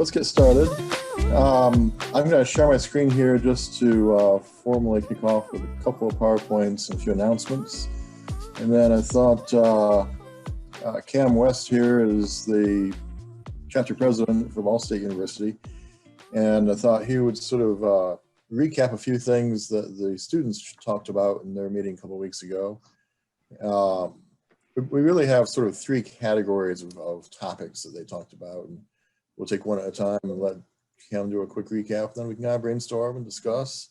let's get started. I'm going to share my screen here just to formally kick off with a couple of PowerPoints and a few announcements. And then I thought Cam West here is the chapter president for Ball State University. And I thought he would sort of recap a few things that the students talked about in their meeting a couple of weeks ago. We really have sort of three categories of topics that they talked about. And we'll take one at a time and let Cam do a quick recap, then we can kind of brainstorm and discuss.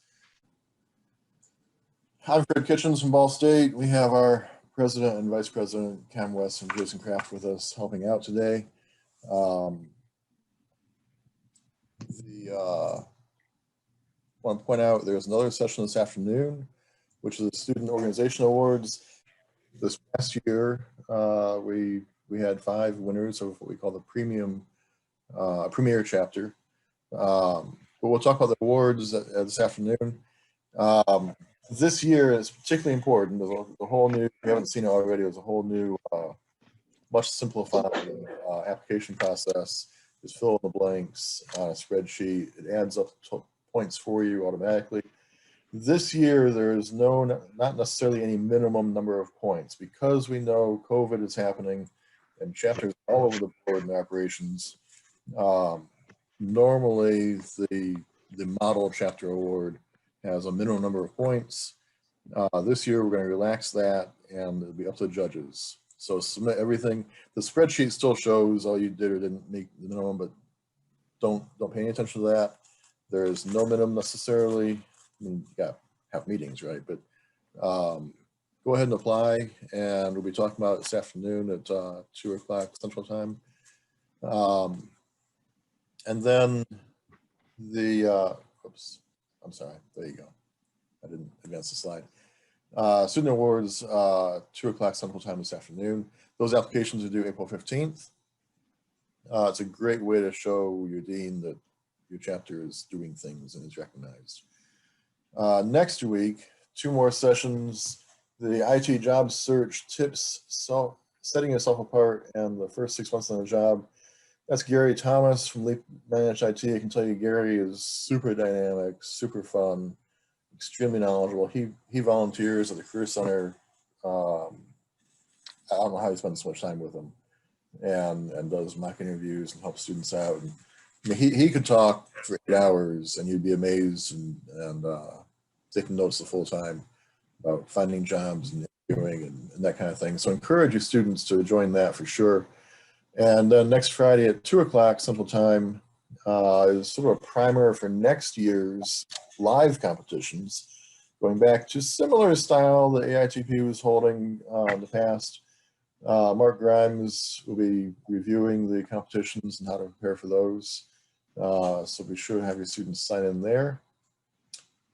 I'm Fred Kitchens from Ball State. We have our president and vice president, Cam West and Jason Kraft, with us helping out today. I want to point out there's another session this afternoon, which is the Student Organization Awards. This past year, we had 5 winners of what we call the Premier chapter. But we'll talk about the awards this afternoon. This year is particularly important. There's a whole new, if you haven't seen it already, there's a whole new, much simplified application process. Just fill in the blanks on a spreadsheet. It adds up points for you automatically. This year, there's not necessarily any minimum number of points because we know COVID is happening and chapters all over the board in operations. Normally, the model chapter award has a minimum number of points. This year, we're going to relax that and it'll be up to the judges. So submit everything. The spreadsheet still shows all you did or didn't make the minimum, but don't pay any attention to that. There's no minimum necessarily. I mean, you got have meetings, right? But go ahead and apply, and we'll be talking about it this afternoon at 2 o'clock Central Time. And then oops, I'm sorry, there you go. I didn't advance the slide. Student awards, 2 o'clock Central Time this afternoon. Those applications are due April 15th. It's a great way to show your dean that your chapter is doing things and is recognized. Next week, 2 more sessions, the IT job search tips, setting yourself apart and the first 6 months on the job. That's Gary Thomas from Leap Managed IT. I can tell you Gary is super dynamic, super fun, extremely knowledgeable. He volunteers at the Career Center. I don't know how he spends so much time with them and does mock interviews and helps students out. And, I mean, he could talk for 8 hours and you'd be amazed and taking notes the full time about finding jobs and interviewing and that kind of thing. So encourage your students to join that for sure. And then next Friday at 2 o'clock Central Time is sort of a primer for next year's live competitions, going back to similar style that AITP was holding in the past. Mark Grimes will be reviewing the competitions and how to prepare for those. So be sure to have your students sign in there.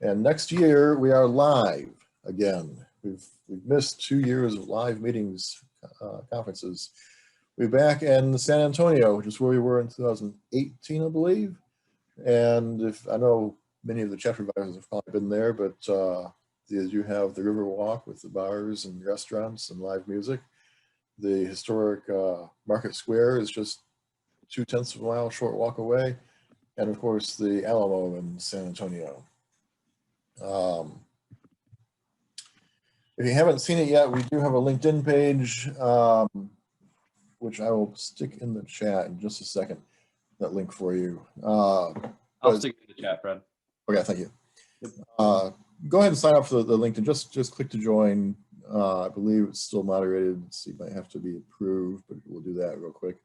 And next year we are live again. We've missed 2 years of live meetings, conferences. We're back in San Antonio, which is where we were in 2018, I believe. And if I know many of the chapter advisors have probably been there, but you have the River Walk with the bars and restaurants and live music. The historic Market Square is just 2/10 of a mile short walk away. And of course, the Alamo in San Antonio. If you haven't seen it yet, we do have a LinkedIn page, which I will stick in the chat in just a second, that link for you. I'll stick it in the chat, Fred. Okay, thank you. Go ahead and sign up for the LinkedIn. Just click to join. I believe it's still moderated, so you might have to be approved, but we'll do that real quick.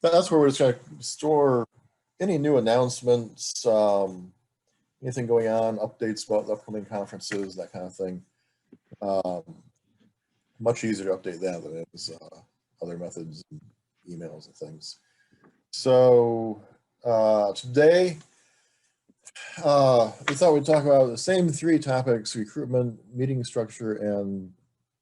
That's where we're just going to store any new announcements, anything going on, updates about the upcoming conferences, that kind of thing. Much easier to update that than it is other methods, and emails and things. So today, we thought we'd talk about the same 3 topics: recruitment, meeting structure, and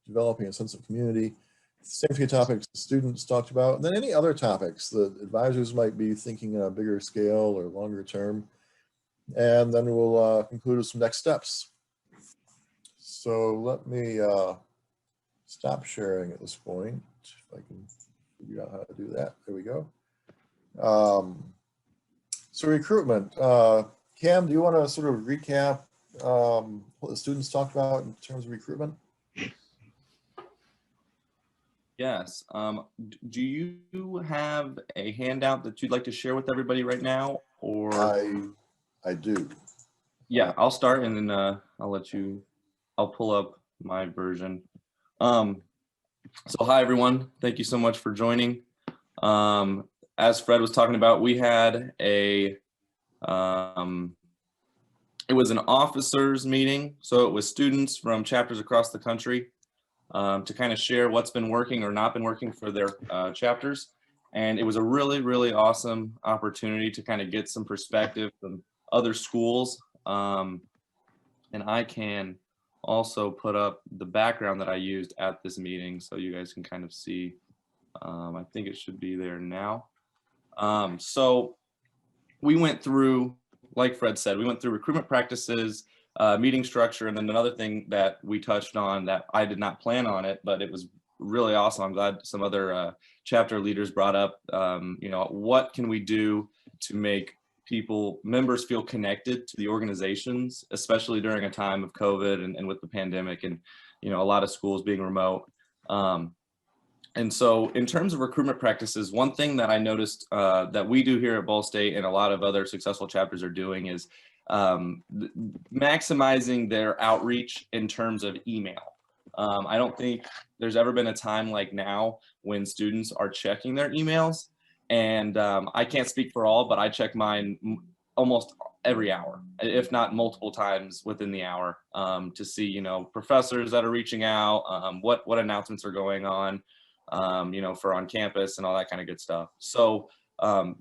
developing a sense of community. Same 3 topics the students talked about, and then any other topics that advisors might be thinking on a bigger scale or longer term. And then we'll conclude with some next steps. So let me stop sharing at this point, if I can figure out how to do that. There we go. So recruitment, Cam, do you want to sort of recap what the students talked about in terms of recruitment? Yes. Do you have a handout that you'd like to share with everybody right now, or? I do. Yeah, I'll start and then I'll pull up my version. So hi everyone, thank you so much for joining. As Fred was talking about, we had it was an officers meeting. So it was students from chapters across the country to kind of share what's been working or not been working for their chapters. And it was a really, really awesome opportunity to kind of get some perspective from other schools. And I can also put up the background that I used at this meeting so you guys can kind of see. I think it should be there now. So we went through, like Fred said, we went through recruitment practices, meeting structure, and then another thing that we touched on that I did not plan on it, but it was really awesome. I'm glad some other chapter leaders brought up, what can we do to make members feel connected to the organizations, especially during a time of COVID and with the pandemic and, a lot of schools being remote. And so in terms of recruitment practices, one thing that I noticed that we do here at Ball State and a lot of other successful chapters are doing is maximizing their outreach in terms of email. I don't think there's ever been a time like now when students are checking their emails. And I can't speak for all, but I check mine almost every hour, if not multiple times within the hour, to see, professors that are reaching out, what announcements are going on, for on campus and all that kind of good stuff. So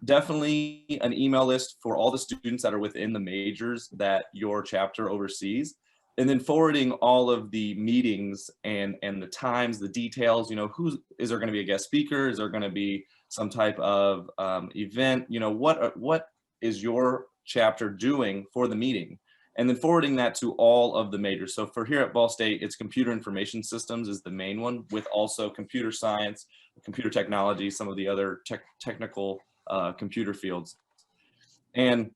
definitely an email list for all the students that are within the majors that your chapter oversees, and then forwarding all of the meetings and the times, the details, is there going to be a guest speaker? Is there going to be some type of event? What is your chapter doing for the meeting? And then forwarding that to all of the majors. So for here at Ball State, it's computer information systems is the main one, with also computer science, computer technology, some of the other technical computer fields. And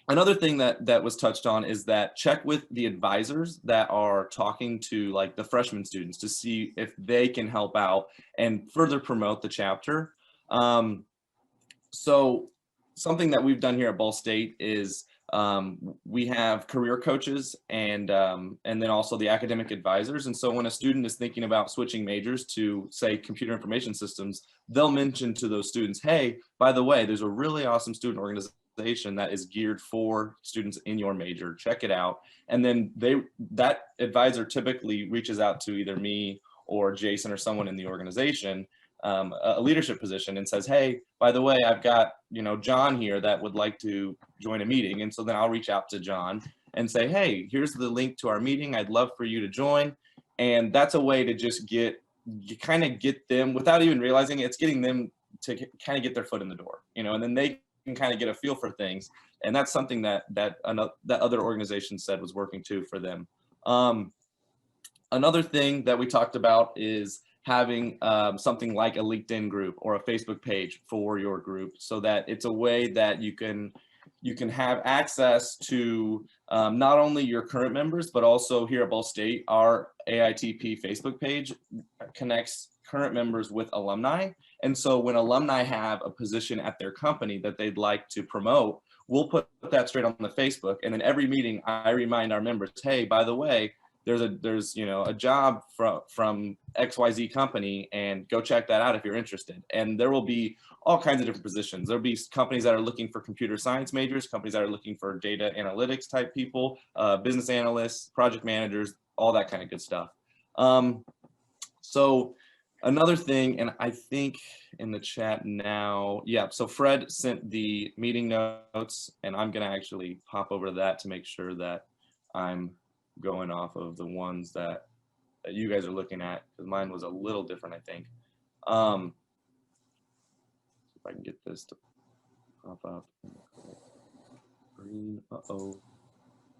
another thing that was touched on is that check with the advisors that are talking to like the freshman students to see if they can help out and further promote the chapter. So something that we've done here at Ball State is we have career coaches and then also the academic advisors. And so when a student is thinking about switching majors to, say, computer information systems, they'll mention to those students, hey, by the way, there's a really awesome student organization that is geared for students in your major. Check it out. And then that advisor typically reaches out to either me or Jason or someone in the organization, a leadership position, and says, hey, by the way, I've got, John here that would like to join a meeting. And so then I'll reach out to John and say, hey, here's the link to our meeting. I'd love for you to join. And that's a way to just get them, without even realizing it, it's getting them to kind of get their foot in the door, and then they can kind of get a feel for things. And that's something that other organizations said was working too for them. Another thing that we talked about is having something like a LinkedIn group or a Facebook page for your group, so that it's a way that you can have access to not only your current members, but also here at Ball State, our AITP Facebook page connects current members with alumni. And so when alumni have a position at their company that they'd like to promote, we'll put that straight on the Facebook. And then every meeting, I remind our members, hey, by the way, there's a job from XYZ company, and go check that out if you're interested. And there will be all kinds of different positions. There'll be companies that are looking for computer science majors, companies that are looking for data analytics type people, business analysts, project managers, all that kind of good stuff. So another thing, and I think in the chat now, yeah, so Fred sent the meeting notes, and I'm gonna actually pop over to that to make sure that I'm going off of the ones that you guys are looking at, because mine was a little different, I think. If I can get this to pop up. Green, uh-oh,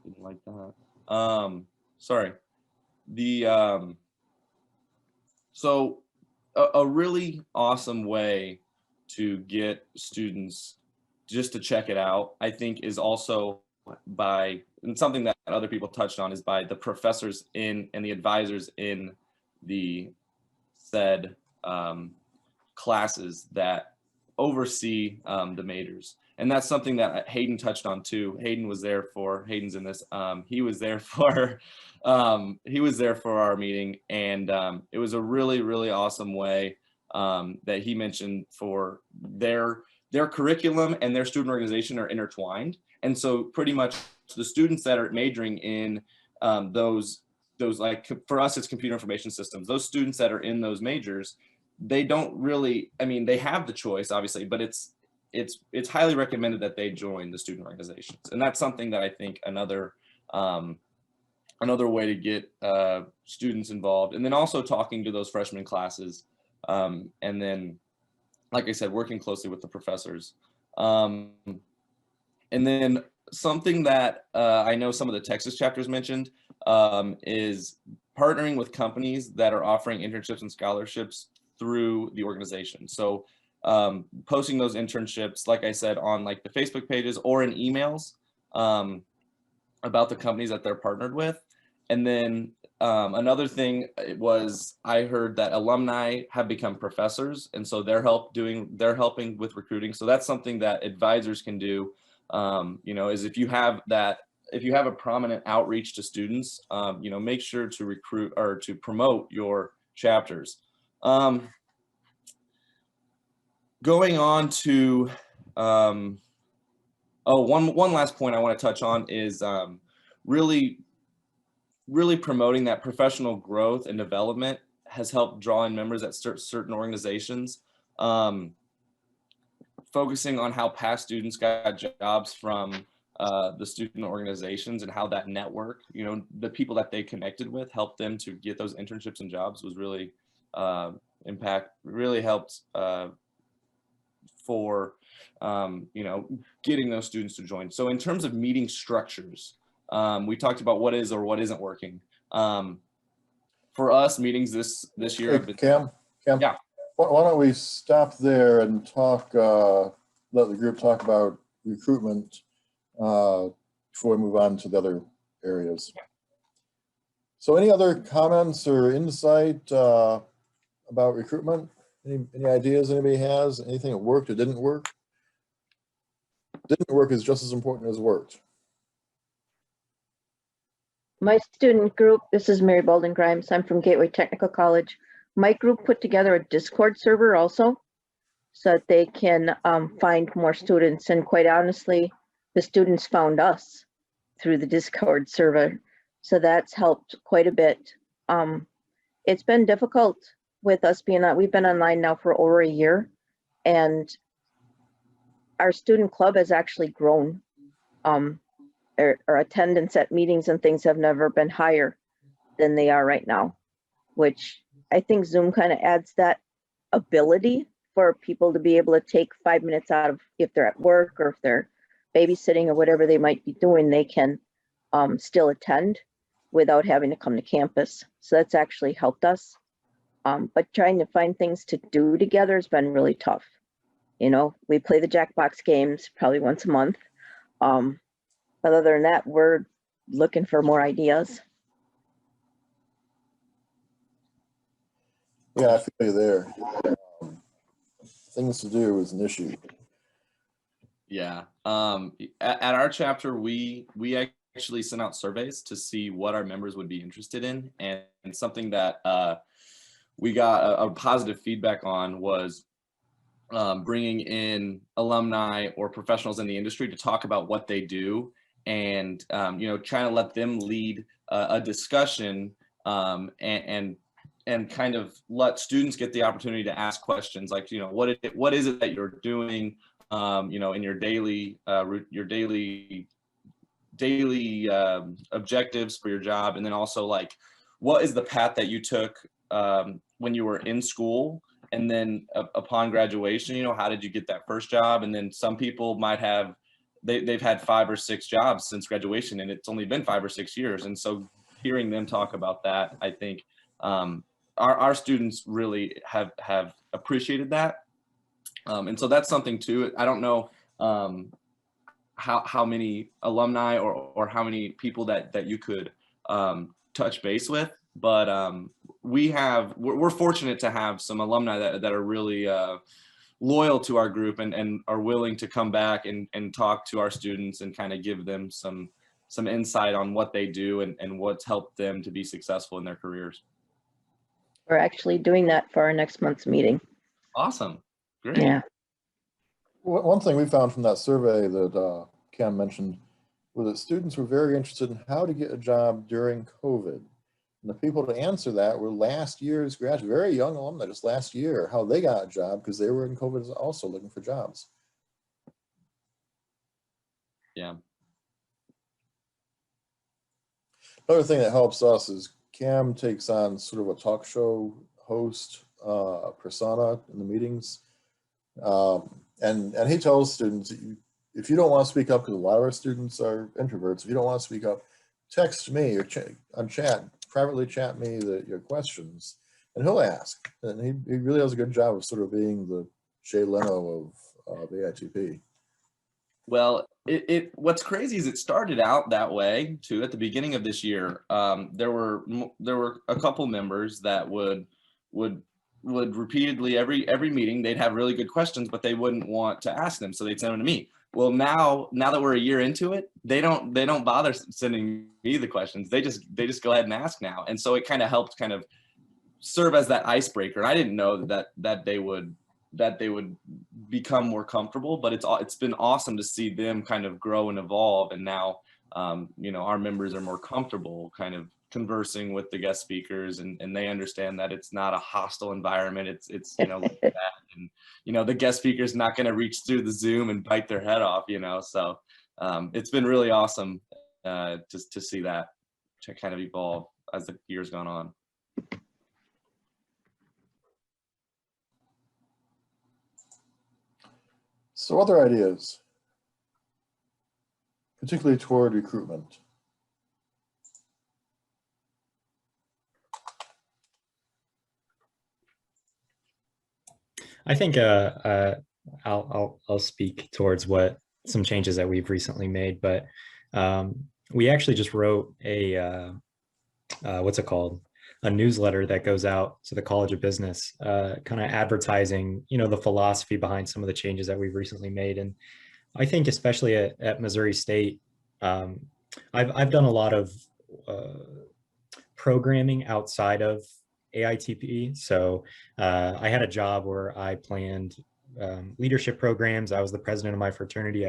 didn't like that. Sorry. So a really awesome way to get students just to check it out, I think is also by, and something that other people touched on, is by the professors in and the advisors in the said classes that oversee the majors. And that's something that Hayden touched on too. Hayden's in this, he was there for our meeting, and it was a really, really awesome way that he mentioned for their curriculum and their student organization are intertwined. And so pretty much the students that are majoring in those, like, for us, it's computer information systems. Those students that are in those majors, they don't really, I mean, they have the choice, obviously, but it's highly recommended that they join the student organizations. And that's something that I think another way to get students involved. And then also talking to those freshman classes. And then, like I said, working closely with the professors. And then something that I know some of the Texas chapters mentioned is partnering with companies that are offering internships and scholarships through the organization. So posting those internships, like I said, on like the Facebook pages or in emails about the companies that they're partnered with. And then another thing was, I heard that alumni have become professors, and so they're helping with recruiting. So that's something that advisors can do. You know, is if you have a prominent outreach to students, you know, make sure to recruit or to promote your chapters. Going on to, one last point I want to touch on is really promoting that professional growth and development has helped draw in members at certain organizations. Focusing on how past students got jobs from the student organizations and how that network, you know, the people that they connected with helped them to get those internships and jobs was really really helped for, you know, getting those students to join. So in terms of meeting structures, we talked about what is or what isn't working. For us, meetings this year. Hey, Cam, yeah. Why don't we stop there and talk, let the group talk about recruitment before we move on to the other areas. So any other comments or insight about recruitment? Any ideas anybody has? Anything that worked or didn't work? Didn't work is just as important as worked. My student group, this is Mary Bolden Grimes. I'm from Gateway Technical College. My group put together a Discord server also, so that they can find more students. And quite honestly, the students found us through the Discord server. So that's helped quite a bit. It's been difficult with us being on, we've been online now for over a year, and our student club has actually grown. Our attendance at meetings and things have never been higher than they are right now, which I think Zoom kind of adds that ability for people to be able to take 5 minutes out of, if they're at work or if they're babysitting or whatever they might be doing, they can still attend without having to come to campus. So that's actually helped us. But trying to find things to do together has been really tough. You know, we play the Jackbox games probably once a month. But other than that, we're looking for more ideas. Yeah, I feel you there. Things to do is an issue. Yeah. At our chapter, we actually sent out surveys to see what our members would be interested in, and something that we got a positive feedback on was bringing in alumni or professionals in the industry to talk about what they do, and you know, trying to let them lead a discussion and kind of let students get the opportunity to ask questions like, you know, what is it that you're doing, you know, in your daily objectives for your job, and then also like, what is the path that you took when you were in school, and then upon graduation, you know, how did you get that first job? And then some people might have, they've had 5 or 6 jobs since graduation, and it's only been 5 or 6 years. And so hearing them talk about that, I think our students really have appreciated that. And so that's something too. I don't know how many alumni or how many people that you could touch base with, but we're fortunate to have some alumni that are really loyal to our group and are willing to come back and talk to our students and kind of give them some insight on what they do and what's helped them to be successful in their careers. We're actually doing that for our next month's meeting. Awesome. Great. Yeah. One thing we found from that survey that Cam mentioned was that students were very interested in how to get a job during COVID. And the people to answer that were last year's graduates, very young alumni, just last year, how they got a job because they were in COVID also looking for jobs. Yeah. Another thing that helps us is Cam takes on sort of a talk show host persona in the meetings. And he tells students, if you don't want to speak up, because a lot of our students are introverts, if you don't want to speak up, text me or on chat, privately chat me your questions, and he'll ask. And he really does a good job of sort of being the Jay Leno of AITP. Well, what's crazy is it started out that way too. At the beginning of this year, there were a couple members that would repeatedly every meeting they'd have really good questions, but they wouldn't want to ask them, so they'd send them to me. Well, now that we're a year into it, they don't bother sending me the questions. They just go ahead and ask now, and so it kind of helped kind of serve as that icebreaker. And I didn't know that they would become more comfortable, but it's been awesome to see them kind of grow and evolve. And now, our members are more comfortable kind of conversing with the guest speakers, and they understand that it's not a hostile environment. It's like that, and the guest speaker's not going to reach through the Zoom and bite their head off, so it's been really awesome to see that to kind of evolve as the year's gone on. So other ideas, particularly toward recruitment. I think I'll speak towards some changes that we've recently made, but we actually just wrote a what's it called? A newsletter that goes out to the College of Business, kind of advertising, the philosophy behind some of the changes that we've recently made. And I think especially at Missouri State, I've done a lot of programming outside of AITP. So I had a job where I planned leadership programs. I was the president of my fraternity.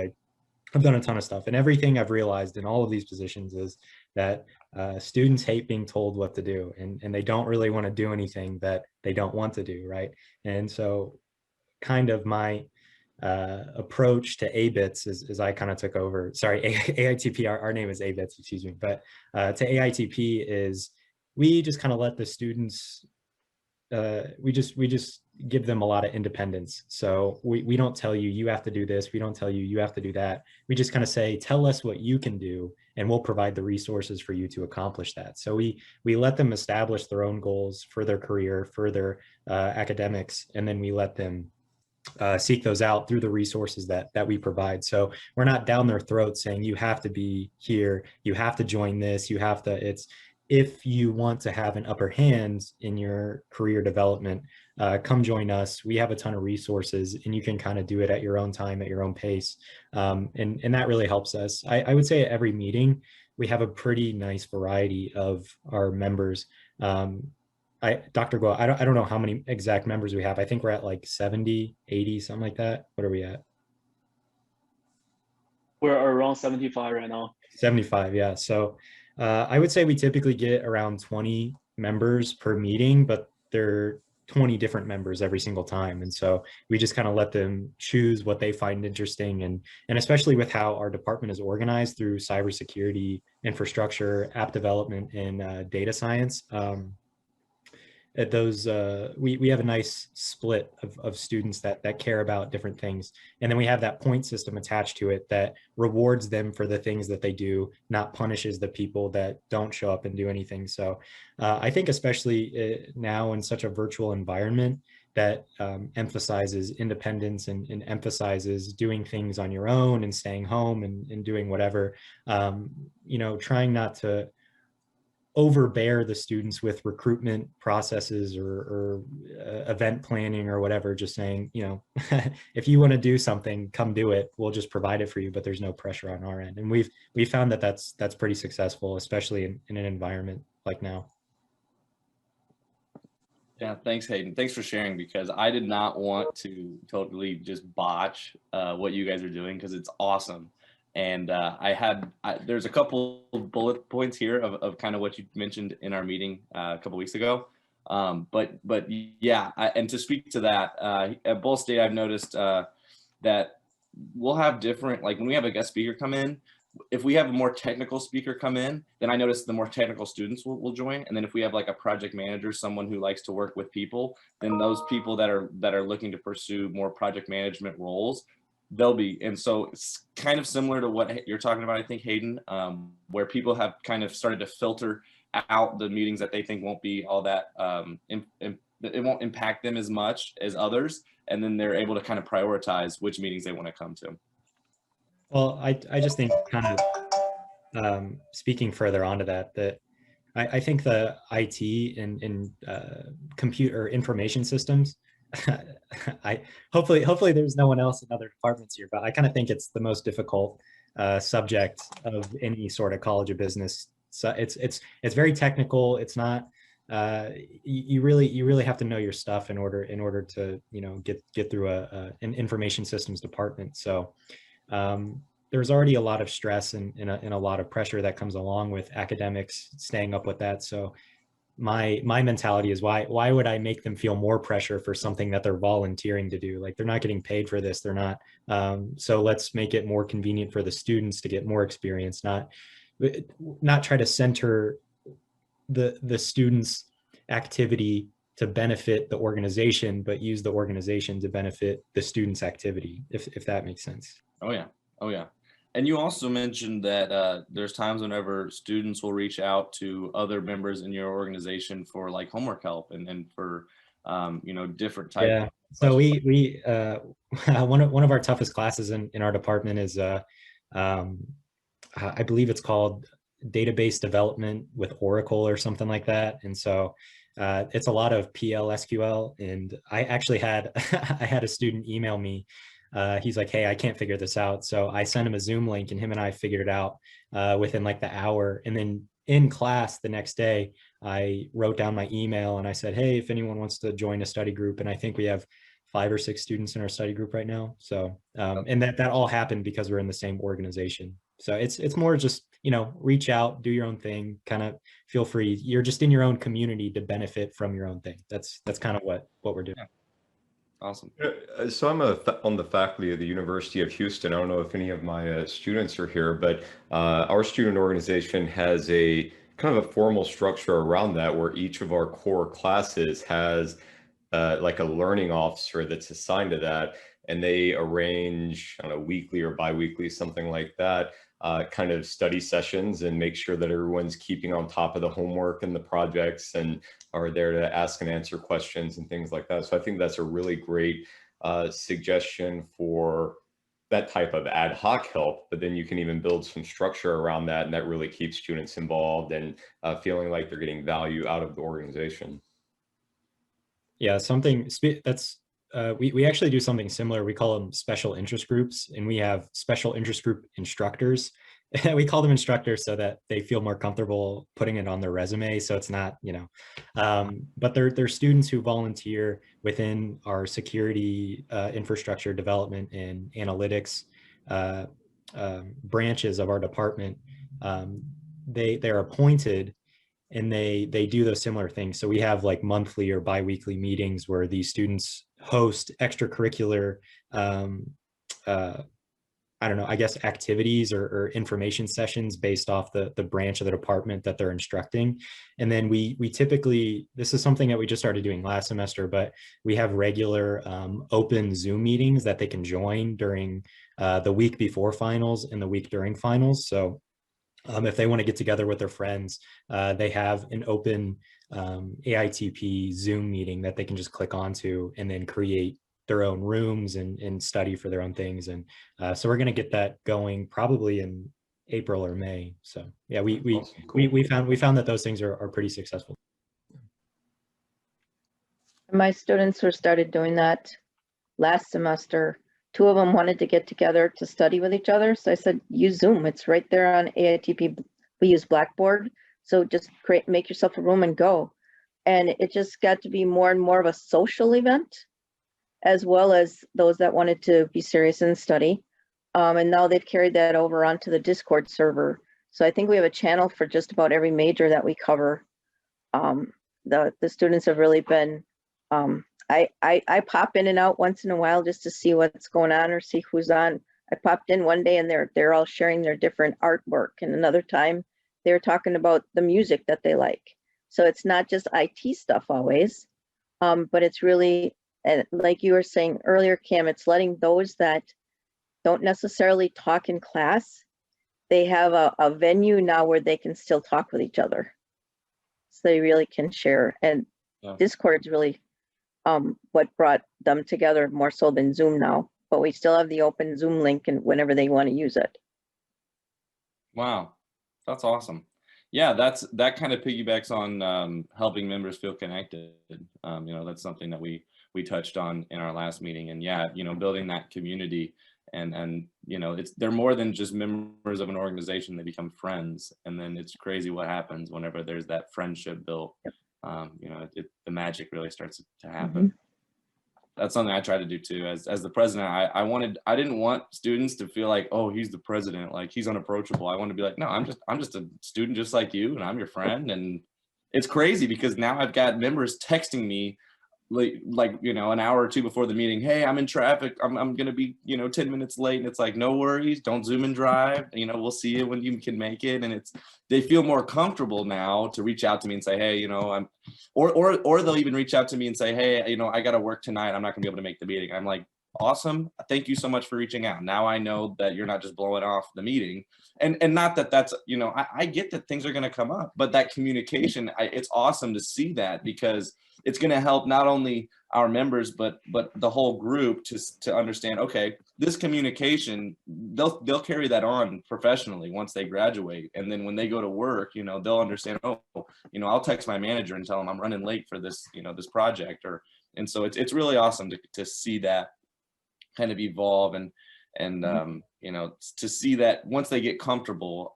I've done a ton of stuff, and everything I've realized in all of these positions is that students hate being told what to do, and they don't really want to do anything that they don't want to do, right? And so kind of my approach to ABITS is I kind of took over, sorry, AITP, our name is ABITS, excuse me, but to AITP is we just kind of let the students, we just give them a lot of independence. So we don't tell you, you have to do this. We don't tell you, you have to do that. We just kind of say, tell us what you can do, and we'll provide the resources for you to accomplish that. So we let them establish their own goals for their career, for their academics, and then we let them seek those out through the resources that we provide. So we're not down their throats saying, you have to be here, you have to join this, you have to, it's, if you want to have an upper hand in your career development, come join us. We have a ton of resources, and you can kind of do it at your own time, at your own pace. And that really helps us. I would say at every meeting, we have a pretty nice variety of our members. Dr. Guo, I don't know how many exact members we have. I think we're at like 70, 80, something like that. What are we at? We're around 75 right now. 75, yeah. So I would say we typically get around 20 members per meeting, but they're 20 different members every single time. And so we just kind of let them choose what they find interesting. And especially with how our department is organized through cybersecurity, infrastructure, app development, and data science, at those, we have a nice split of students that care about different things. And then we have that point system attached to it that rewards them for the things that they do, not punishes the people that don't show up and do anything. So I think especially now in such a virtual environment, that emphasizes independence and emphasizes doing things on your own and staying home and doing whatever, you know, trying not to overbear the students with recruitment processes or event planning or whatever, just saying, you know, if you want to do something, come do it. We'll just provide it for you, but there's no pressure on our end. And we found that that's pretty successful, especially in an environment like now. Yeah, thanks, Hayden. Thanks for sharing, because I did not want to totally just botch what you guys are doing, because it's awesome. And there's a couple of bullet points here of kind of what you mentioned in our meeting a couple weeks ago. But yeah, and to speak to that, at Ball State, I've noticed that we'll have different, like when we have a guest speaker come in, if we have a more technical speaker come in, then I notice the more technical students will join. And then if we have like a project manager, someone who likes to work with people, then those people that are looking to pursue more project management roles, they'll be. And so it's kind of similar to what you're talking about, I think, Hayden, where people have kind of started to filter out the meetings that they think won't be all that, it won't impact them as much as others. And then they're able to kind of prioritize which meetings they want to come to. Well, I just think kind of speaking further onto that, I think the IT and computer information systems, hopefully there's no one else in other departments here, but I kind of think it's the most difficult subject of any sort of college of business. So it's very technical. It's not, you really have to know your stuff in order to, you know, get through an information systems department. So there's already a lot of stress and a lot of pressure that comes along with academics staying up with that. So my mentality is, why would I make them feel more pressure for something that they're volunteering to do? Like, they're not getting paid for this. They're not. So let's make it more convenient for the students to get more experience, not try to center the students' activity to benefit the organization, but use the organization to benefit the students' activity, if that makes sense. Oh yeah. Oh yeah. And you also mentioned that there's times whenever students will reach out to other members in your organization for like homework help and for, you know, different type. Yeah. So we one of our toughest classes in our department is I believe it's called database development with Oracle or something like that. And so it's a lot of PL SQL. And I actually had I had a student email me. He's like, hey, I can't figure this out. So I sent him a Zoom link, and him and I figured it out within like the hour. And then in class the next day, I wrote down my email and I said, hey, if anyone wants to join a study group. And I think we have 5 or 6 students in our study group right now. So and that all happened because we're in the same organization. So it's more just, you know, reach out, do your own thing, kind of feel free. You're just in your own community to benefit from your own thing. That's kind of what we're doing. Yeah. Awesome. So I'm on the faculty of the University of Houston. I don't know if any of my students are here, but our student organization has a kind of a formal structure around that, where each of our core classes has like a learning officer that's assigned to that, and they arrange on a weekly or bi-weekly, something like that, kind of study sessions and make sure that everyone's keeping on top of the homework and the projects and are there to ask and answer questions and things like that. So I think that's a really great suggestion for that type of ad hoc help, but then you can even build some structure around that, and that really keeps students involved and feeling like they're getting value out of the organization. Yeah, something that's we actually do something similar. We call them special interest groups, and we have special interest group instructors. We call them instructors so that they feel more comfortable putting it on their resume. So it's not, you know, but they're students who volunteer within our security, infrastructure development and analytics branches of our department. They're appointed, and they do those similar things. So we have like monthly or bi-weekly meetings where these students host extracurricular, I don't know, I guess activities or information sessions based off the branch of the department that they're instructing. And then we typically, this is something that we just started doing last semester, but we have regular open Zoom meetings that they can join during the week before finals and the week during finals. So If they want to get together with their friends, they have an open AITP Zoom meeting that they can just click onto and then create their own rooms and study for their own things. And so we're going to get that going probably in April or May. So yeah, Awesome. Cool. we found that those things are pretty successful. My students were started doing that last semester. 2 of them wanted to get together to study with each other. So I said, use Zoom. It's right there on AITP. We use Blackboard. So just make yourself a room and go. And it just got to be more and more of a social event, as well as those that wanted to be serious and study. And now they've carried that over onto the Discord server. So I think we have a channel for just about every major that we cover. The students have really been, I pop in and out once in a while just to see what's going on or see who's on. I popped in one day and they're all sharing their different artwork, and another time they're talking about the music that they like. So it's not just IT stuff always, but it's really, and like you were saying earlier, Cam, it's letting those that don't necessarily talk in class, they have a venue now where they can still talk with each other. So they really can share. And Yeah. Discord's really what brought them together more so than Zoom now. But we still have the open Zoom link and whenever they want to use it. Wow, that's awesome. Yeah, that kind of piggybacks on helping members feel connected. That's something that we touched on in our last meeting. And yeah, building that community and they're more than just members of an organization. They become friends, and then it's crazy what happens whenever there's that friendship built. Yep. The magic really starts to happen. Mm-hmm. That's something I try to do too. As the president, I didn't want students to feel like, oh, he's the president, like he's unapproachable. I want to be like, no, I'm just a student just like you, and I'm your friend. And it's crazy because now I've got members texting me like an hour or two before the meeting, hey, I'm in traffic, I'm gonna be 10 minutes late. And it's like, no worries, don't Zoom and drive, we'll see you when you can make it. And they feel more comfortable now to reach out to me and say, hey, I'm or they'll even reach out to me and say, hey, I gotta work tonight, I'm not gonna be able to make the meeting. I'm like, awesome, thank you so much for reaching out. Now I know that you're not just blowing off the meeting. And not that that's I get that things are going to come up, but that communication, it's awesome to see that, because it's going to help not only our members but the whole group to understand, okay, this communication, they'll carry that on professionally once they graduate, and then when they go to work, they'll understand, oh, I'll text my manager and tell them I'm running late for this this project. And so it's really awesome to see that kind of evolve and to see that once they get comfortable,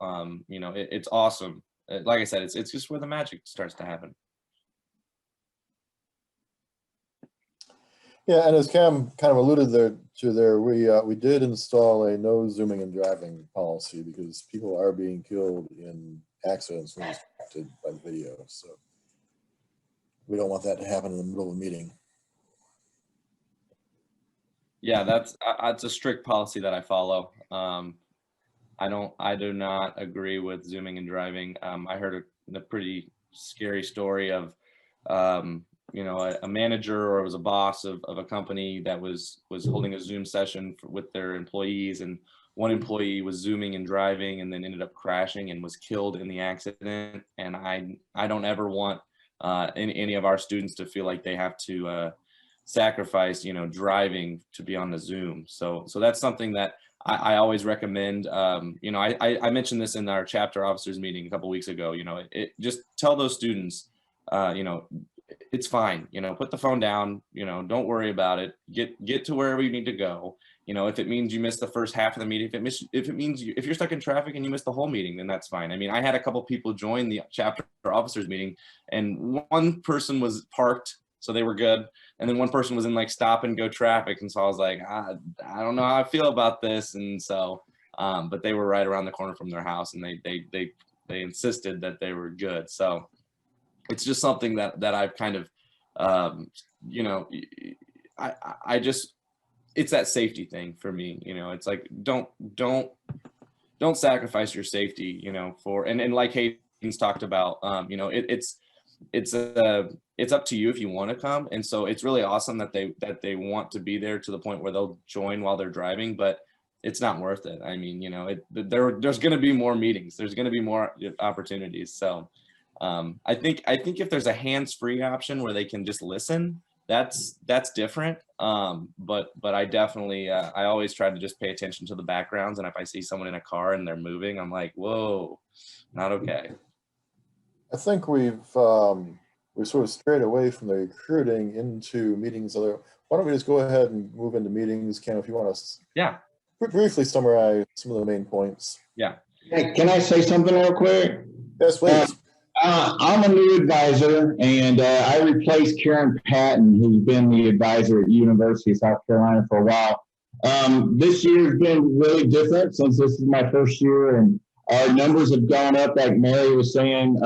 it's awesome. Like I said, it's just where the magic starts to happen. Yeah, and as Cam kind of alluded there, we did install a no zooming and driving policy because people are being killed in accidents when distracted by the video. So we don't want that to happen in the middle of a meeting. Yeah, that's a strict policy that I follow. I do not agree with zooming and driving. I heard a pretty scary story of a manager, or it was a boss of a company that was holding a Zoom session with their employees, and one employee was zooming and driving and then ended up crashing and was killed in the accident. And I don't ever want any of our students to feel like they have to sacrifice driving to be on the Zoom. So that's something that I always recommend. I mentioned this in our chapter officers meeting a couple weeks ago. Just tell those students it's fine, put the phone down, don't worry about it, get to wherever you need to go. If it means you miss the first half of the meeting, if you're stuck in traffic and you miss the whole meeting, then that's fine. I mean, I had a couple people join the chapter officers meeting, and one person was parked, so they were good. And then one person was in like stop and go traffic. And so I was like, I don't know how I feel about this. And so, but they were right around the corner from their house, and they insisted that they were good. So it's just something that I've kind of, I just, it's that safety thing for me. It's like, don't sacrifice your safety, for, and like Hayden's talked about, it's up to you if you want to come. And so it's really awesome that they want to be there to the point where they'll join while they're driving. But it's not worth it. I mean, there's going to be more meetings. There's going to be more opportunities. So I think if there's a hands-free option where they can just listen, that's different. But I definitely, I always try to just pay attention to the backgrounds. And if I see someone in a car and they're moving, I'm like, whoa, not okay. I think we've sort of strayed away from the recruiting into meetings. Why don't we just go ahead and move into meetings? Cam, if you want to briefly summarize some of the main points. Yeah. Hey, can I say something real quick? Yes, please. I'm a new advisor, and I replaced Karen Patton, who's been the advisor at University of South Carolina for a while. This year's been really different since this is my first year, and our numbers have gone up, like Mary was saying,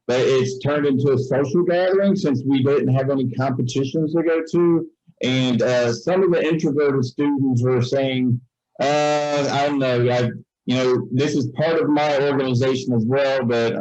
but it's turned into a social gathering since we didn't have any competitions to go to. And some of the introverted students were saying, I don't know, this is part of my organization as well, but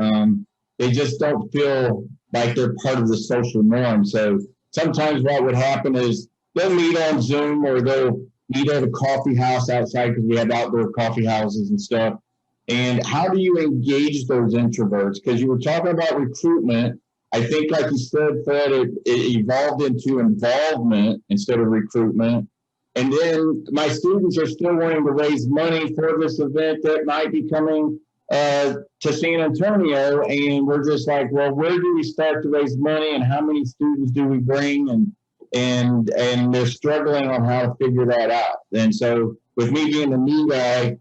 they just don't feel like they're part of the social norm. So sometimes what would happen is they'll meet on Zoom, or they'll meet at a coffee house outside, because we have outdoor coffee houses and stuff. And how do you engage those introverts? Because you were talking about recruitment. I think, like you said, Fred, it evolved into involvement instead of recruitment. And then my students are still wanting to raise money for this event that might be coming to San Antonio. And we're just like, well, where do we start to raise money, and how many students do we bring? And they're struggling on how to figure that out. And so with me being the new guy,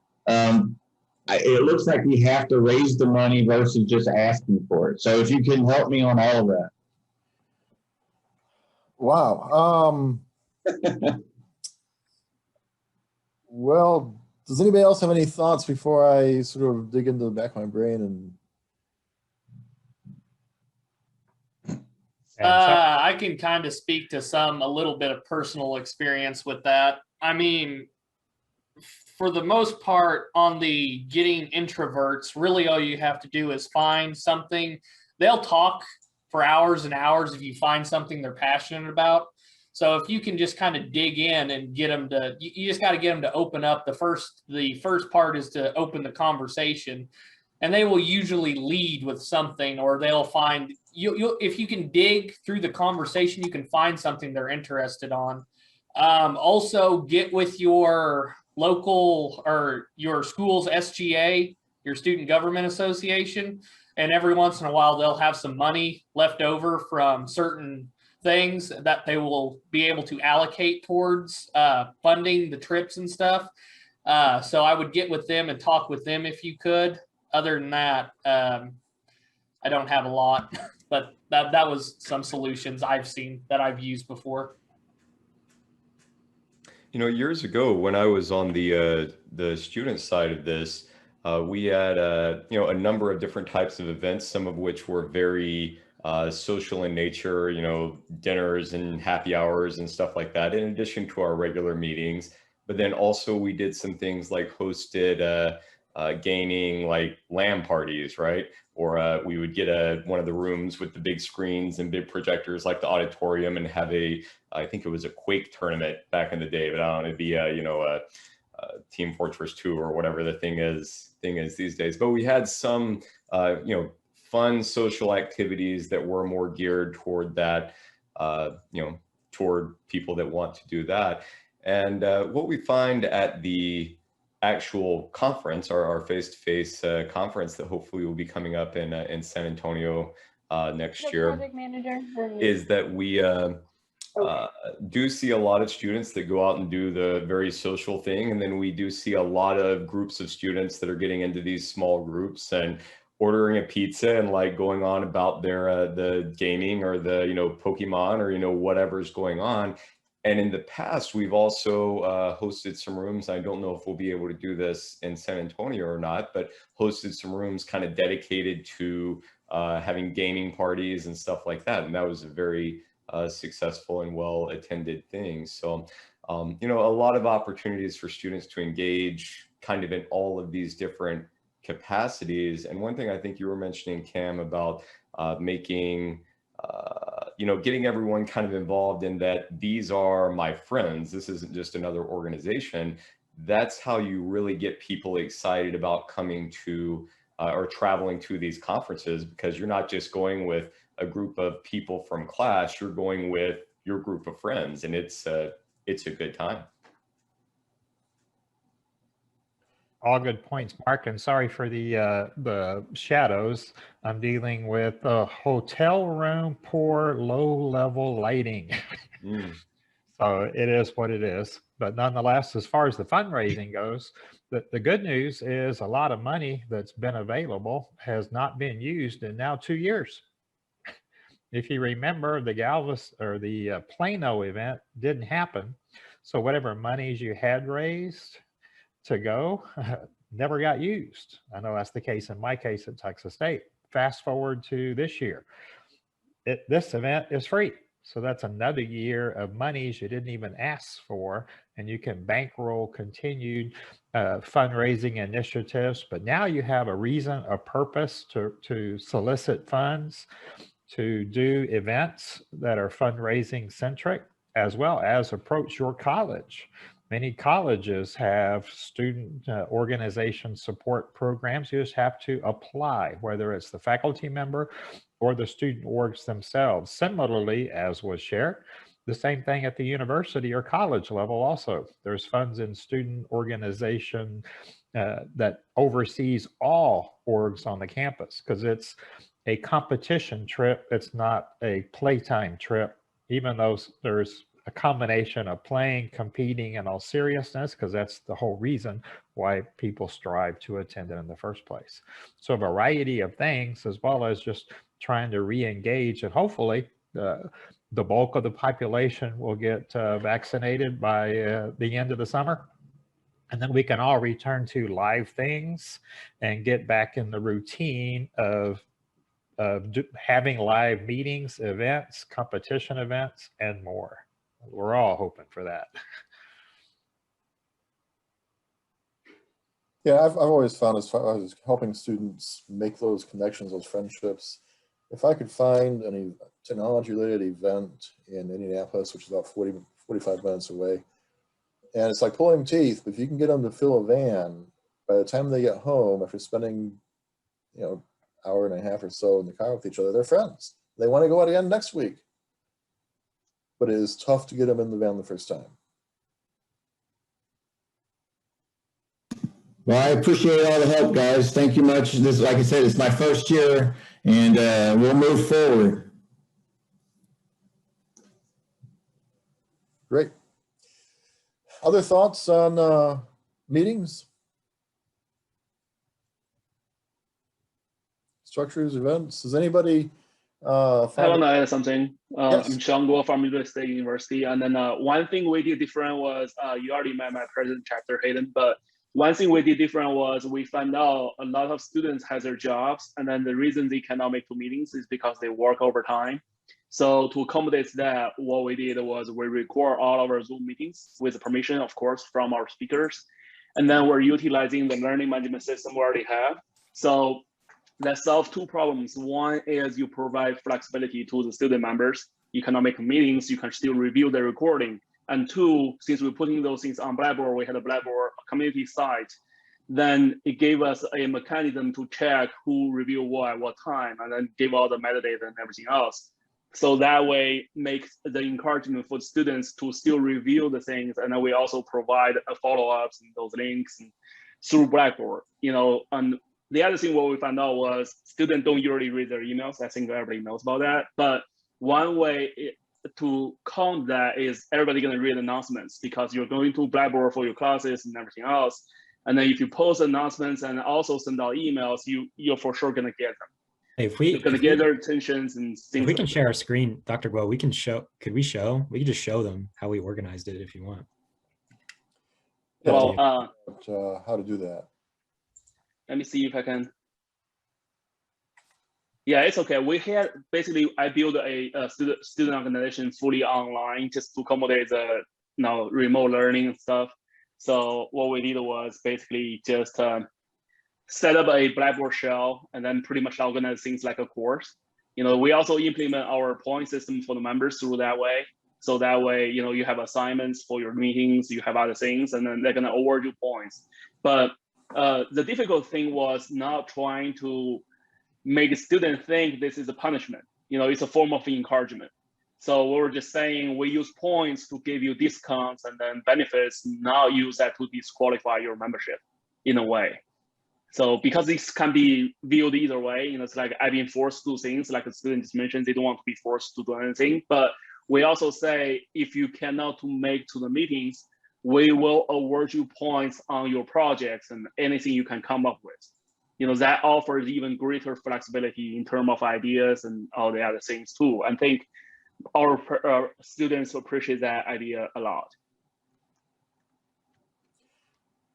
it looks like we have to raise the money versus just asking for it. So if you can help me on all of that. Wow. Well, does anybody else have any thoughts before I sort of dig into the back of my brain? I can kind of speak to a little bit of personal experience with that. I mean, for the most part, on the getting introverts, really all you have to do is find something. They'll talk for hours and hours if you find something they're passionate about. So if you can just kind of dig in and get them to, you just got to get them to open up. The first part is to open the conversation, and they will usually lead with something, or they'll find if you can dig through the conversation, you can find something they're interested on. Also, get with your local or your school's SGA, your Student Government Association, and every once in a while they'll have some money left over from certain things that they will be able to allocate towards funding the trips and stuff. So I would get with them and talk with them if you could. Other than that, I don't have a lot, but that was some solutions I've seen that I've used before. Years ago when I was on the student side of this, we had a number of different types of events, some of which were very social in nature, dinners and happy hours and stuff like that, in addition to our regular meetings. But then also we did some things like hosted gaming, like LAN parties, right? Or we would get one of the rooms with the big screens and big projectors like the auditorium, and have I think it was a Quake tournament back in the day, but I don't know, it'd be a Team Fortress 2 or whatever the thing is these days. But we had some fun social activities that were more geared toward that, toward people that want to do that. And what we find at the actual conference, our face-to-face conference that hopefully will be coming up in San Antonio next year, is that we do see a lot of students that go out and do the very social thing. And then we do see a lot of groups of students that are getting into these small groups and ordering a pizza and like going on about their the gaming or the Pokemon or whatever's going on. And in the past, we've also hosted some rooms. I don't know if we'll be able to do this in San Antonio or not, but hosted some rooms kind of dedicated to having gaming parties and stuff like that. And that was a very successful and well-attended thing. So, a lot of opportunities for students to engage kind of in all of these different capacities. And one thing I think you were mentioning, Cam, about making getting everyone kind of involved in that these are my friends. This isn't just another organization. that's how you really get people excited about coming to or traveling to these conferences, because you're not just going with a group of people from class, you're going with your group of friends, and it's a good time. All good points, Mark, and sorry for the shadows. I'm dealing with a hotel room, poor low-level lighting. So it is what it is. But nonetheless, as far as the fundraising goes, the good news is a lot of money that's been available has not been used in now 2 years. If you remember, the the Plano event didn't happen. So whatever monies you had raised to go never got used. I know that's the case in my case at Texas State. Fast forward to this year. This event is free. So that's another year of monies you didn't even ask for, and you can bankroll continued fundraising initiatives. But now you have a reason, a purpose to solicit funds, to do events that are fundraising centric, as well as approach your college. Many colleges have student organization support programs. You just have to apply, whether it's the faculty member or the student orgs themselves. Similarly, as was shared, the same thing at the university or college level also. There's funds in student organization that oversees all orgs on the campus, because it's a competition trip. It's not a playtime trip, even though there's a combination of playing, competing, and all seriousness, because that's the whole reason why people strive to attend it in the first place. So a variety of things, as well as just trying to re-engage, and hopefully the bulk of the population will get vaccinated by the end of the summer. And then we can all return to live things and get back in the routine of having live meetings, events, competition events, and more. We're all hoping for that. Yeah, I've always found, as far as helping students make those connections, those friendships, if I could find any technology-related event in Indianapolis, which is about 45 minutes away, and it's like pulling teeth, but if you can get them to fill a van, by the time they get home, after spending, hour and a half or so in the car with each other, they're friends. They want to go out again next week. But it is tough to get them in the van the first time. Well, I appreciate all the help, guys. Thank you much. This, like I said, it's my first year, and we'll move forward. Great. Other thoughts on meetings? Structures, events? Does anybody I want to add something. Yes. I'm Sean Guo from Middle State University. And then one thing we did different was, you already met my president chapter, Hayden, but one thing we did different was we found out a lot of students have their jobs, and then the reason they cannot make two meetings is because they work overtime. So to accommodate that, what we did was we record all of our Zoom meetings with permission, of course, from our speakers. And then we're utilizing the learning management system we already have. So that solves two problems. One is you provide flexibility to the student members. You cannot make meetings, you can still review the recording. And two, since we're putting those things on Blackboard, we had a Blackboard community site, then it gave us a mechanism to check who reviewed what at what time, and then give all the metadata and everything else. So that way makes the encouragement for students to still review the things. And then we also provide a follow-ups and those links and through Blackboard, and the other thing what we found out was students don't usually read their emails. I think everybody knows about that. But one way to count that is everybody going to read announcements, because you're going to Blackboard for your classes and everything else. And then if you post announcements and also send out emails, you're for sure going to get them. You're going to get their attentions and things. If we can share our screen, Dr. Guo, we can just show them how we organized it if you want. Well, how to do that? Let me see if I can. Yeah, it's okay. We had basically, I built a student organization fully online just to accommodate the remote learning and stuff. So what we did was basically just set up a Blackboard shell and then pretty much organize things like a course. We also implement our point system for the members through that way. So that way, you have assignments for your meetings, you have other things, and then they're gonna award you points. But the difficult thing was not trying to make a student think this is a punishment. It's a form of encouragement. So we were just saying we use points to give you discounts and then benefits, not use that to disqualify your membership in a way. So because this can be viewed either way, it's like I've been forced to do things, like the student just mentioned, they don't want to be forced to do anything. But we also say, if you cannot make to the meetings, we will award you points on your projects and anything you can come up with. That offers even greater flexibility in terms of ideas and all the other things too. I think our students appreciate that idea a lot.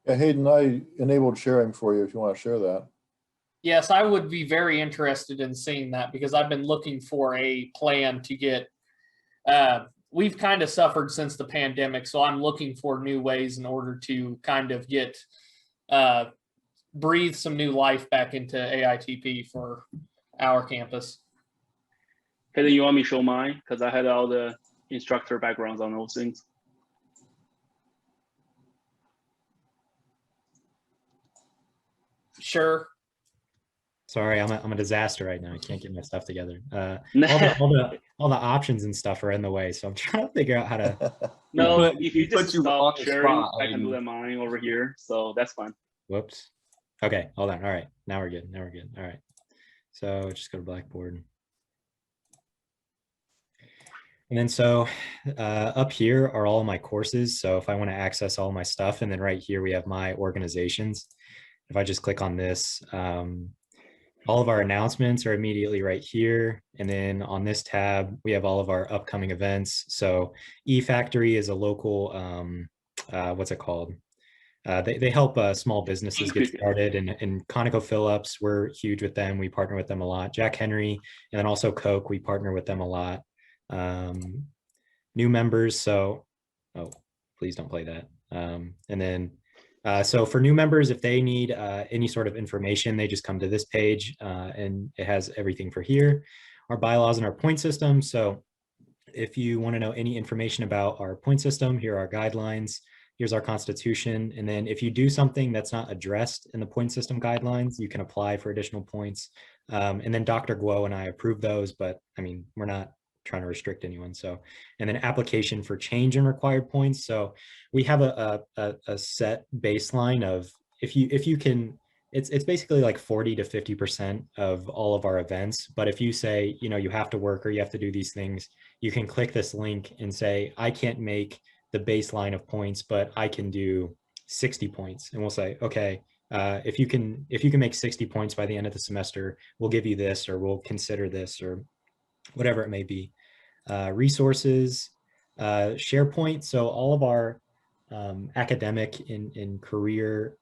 Yeah, Hayden, I enabled sharing for you if you want to share that. Yes, I would be very interested in seeing that because I've been looking for a plan to get, we've kind of suffered since the pandemic, so I'm looking for new ways in order to kind of get, breathe some new life back into AITP for our campus. Hayden, you want me to show mine? Because I had all the instructor backgrounds on those things. Sure. Sorry, I'm a disaster right now. I can't get my stuff together. All the options and stuff are in the way, so I'm trying to figure out how to. No, if you just you stop on the sharing, spot, I can do that mine over here, so that's fine. Whoops. Okay, hold on. All right, now we're good. All right. So just go to Blackboard. And then so up here are all my courses. So if I want to access all my stuff, and then right here we have my organizations. If I just click on this, all of our announcements are immediately right here. And then on this tab, we have all of our upcoming events. So eFactory is a local, what's it called? They help small businesses get started, and ConocoPhillips, we're huge with them. We partner with them a lot. Jack Henry, and then also Coke, we partner with them a lot. New members, so, oh, please don't play that. And then, so for new members, if they need any sort of information, they just come to this page and it has everything for here. Our bylaws and our point system. So if you want to know any information about our point system, here are our guidelines. Here's our constitution. And then if you do something that's not addressed in the point system guidelines, you can apply for additional points. And then Dr. Guo and I approve those, but I mean, we're not trying to restrict anyone. So, and then application for change in required points. So we have a set baseline of if you can, it's basically like 40 to 50% of all of our events. But if you say, you have to work or you have to do these things, you can click this link and say, I can't make the baseline of points, but I can do 60 points. And we'll say, okay, if you can make 60 points by the end of the semester, we'll give you this, or we'll consider this, or whatever it may be. Resources, SharePoint. So all of our academic and career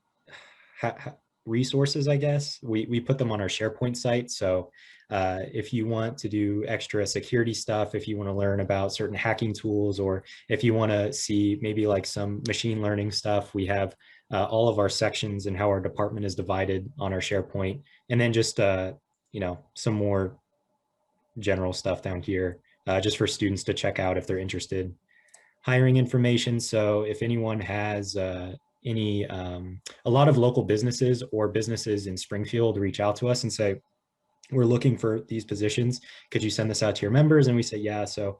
resources, I guess, we put them on our SharePoint site. So if you want to do extra security stuff, if you want to learn about certain hacking tools, or if you want to see maybe like some machine learning stuff, we have all of our sections and how our department is divided on our SharePoint. And then just, some more general stuff down here, just for students to check out if they're interested. Hiring information. So if anyone has a lot of local businesses or businesses in Springfield reach out to us and say, we're looking for these positions, could you send this out to your members? And we say, yeah. So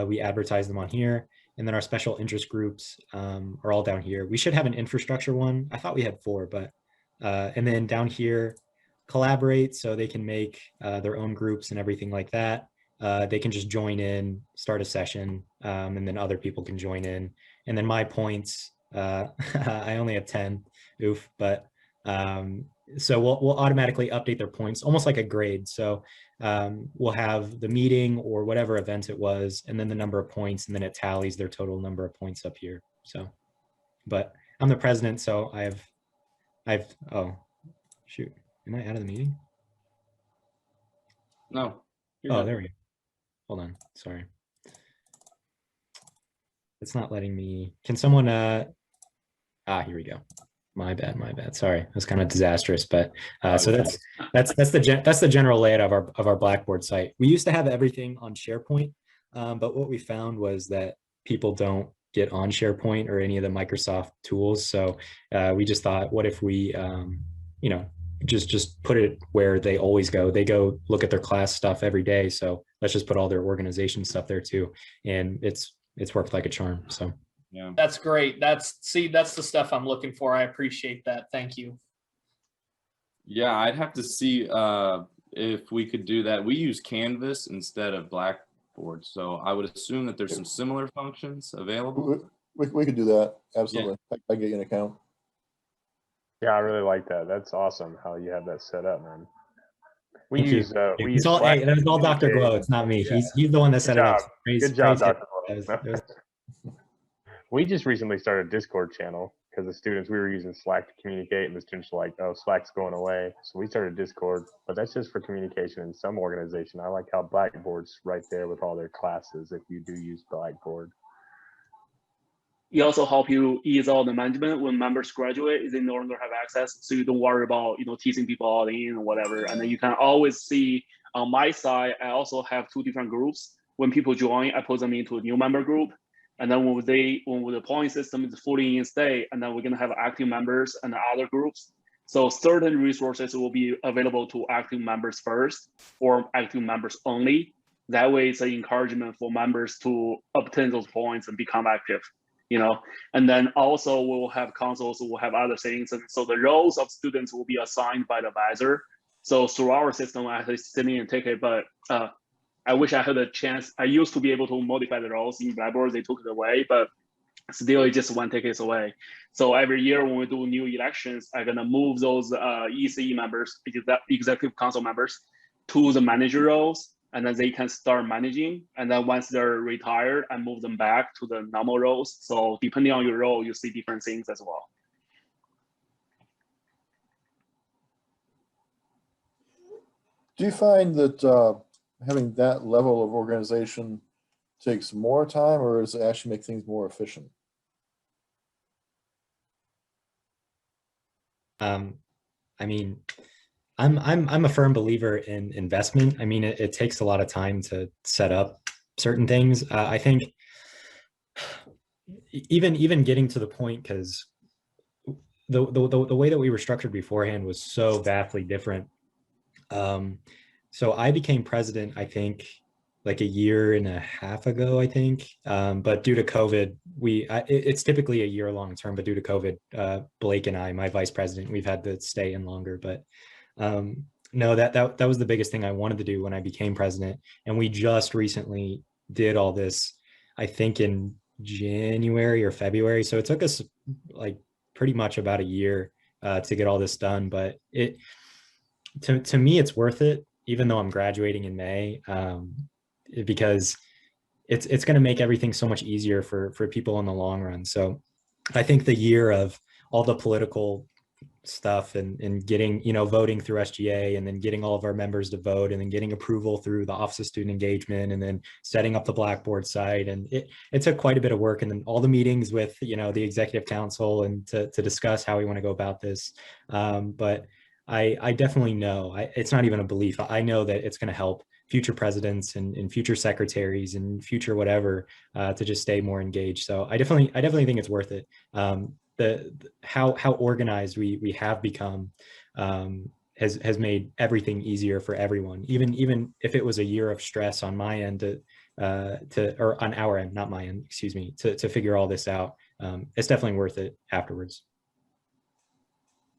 we advertise them on here. And then our special interest groups are all down here. We should have an infrastructure one. I thought we had 4, but, and then down here, collaborate, so they can make their own groups and everything like that. They can just join in, start a session, and then other people can join in. And then my points, I only have 10, oof, but so we'll automatically update their points, almost like a grade. So we'll have the meeting or whatever event it was, and then the number of points, and then it tallies their total number of points up here. So, but I'm the president, so I've oh, shoot. Am I out of the meeting? No. Oh, there we go. Hold on. Sorry. It's not letting me. Can someone here we go. My bad. Sorry. It was kind of disastrous, but so that's the general layout of our Blackboard site. We used to have everything on SharePoint, but what we found was that people don't get on SharePoint or any of the Microsoft tools. So we just thought, what if we, you know, just put it where they always go. They go look at their class stuff every day. So let's just put all their organization stuff there too. And it's worked like a charm. So yeah, that's great. That's the stuff I'm looking for. I appreciate that. Thank you. yeah, I'd have to see if we could do that. We use Canvas instead of Blackboard, so I would assume that there's some similar functions available. We could do that. Absolutely. Yeah. I get you an account. Yeah, I really like that. That's awesome how you have that set up, man. We Thank use you. use all, Slack hey, that was all Dr. Glow. It's not me. Yeah. He's the one that set it up. Good job, Dr. Glow. Was... We just recently started a Discord channel because the students, we were using Slack to communicate, and the students were like, oh, Slack's going away. So we started Discord, but that's just for communication in some organization. I like how Blackboard's right there with all their classes if you do use Blackboard. It also help you ease all the management when members graduate, they no longer have access. So you don't worry about, teasing people all in or whatever. And then you can always see on my side, I also have 2 different groups. When people join, I put them into a new member group. And then when the point system is fully in state, and then we're gonna have active members and other groups. So certain resources will be available to active members first or active members only. That way it's an encouragement for members to obtain those points and become active. And then also we'll have consoles, we'll have other things. And so the roles of students will be assigned by the advisor. So through our system, I have sit in and take it, but I wish I had a chance. I used to be able to modify the roles in Blackboard, they took it away, but still it's just 1 ticket away. So every year when we do new elections, I'm gonna move those ECE members, executive council members, to the manager roles, and then they can start managing. And then once they're retired, I move them back to the normal roles. So depending on your role, you see different things as well. Do you find that having that level of organization takes more time, or does it actually make things more efficient? I mean, I'm a firm believer in investment. I mean, it takes a lot of time to set up certain things. I think even getting to the point, because the way that we were structured beforehand was so vastly different. So I became president, I think, like 1.5 years ago, I think. But due to COVID, it's typically a year-long term, but due to COVID, Blake and I, my vice president, we've had to stay in longer. But no, that was the biggest thing I wanted to do when I became president. And we just recently did all this, I think in January or February. So it took us like pretty much about 1 year to get all this done. But to me, it's worth it, even though I'm graduating in May, because it's going to make everything so much easier for people in the long run. So I think the year of all the political stuff and getting, voting through SGA, and then getting all of our members to vote, and then getting approval through the Office of Student Engagement, and then setting up the Blackboard site. And it took quite a bit of work, and then all the meetings with, the executive council, and to discuss how we want to go about this. But I definitely know, it's not even a belief. I know that it's going to help future presidents and future secretaries and future whatever to just stay more engaged. So I definitely think it's worth it. How organized we have become has made everything easier for everyone. Even if it was 1 year of stress on my end or on our end, not my end, excuse me, to figure all this out, it's definitely worth it afterwards.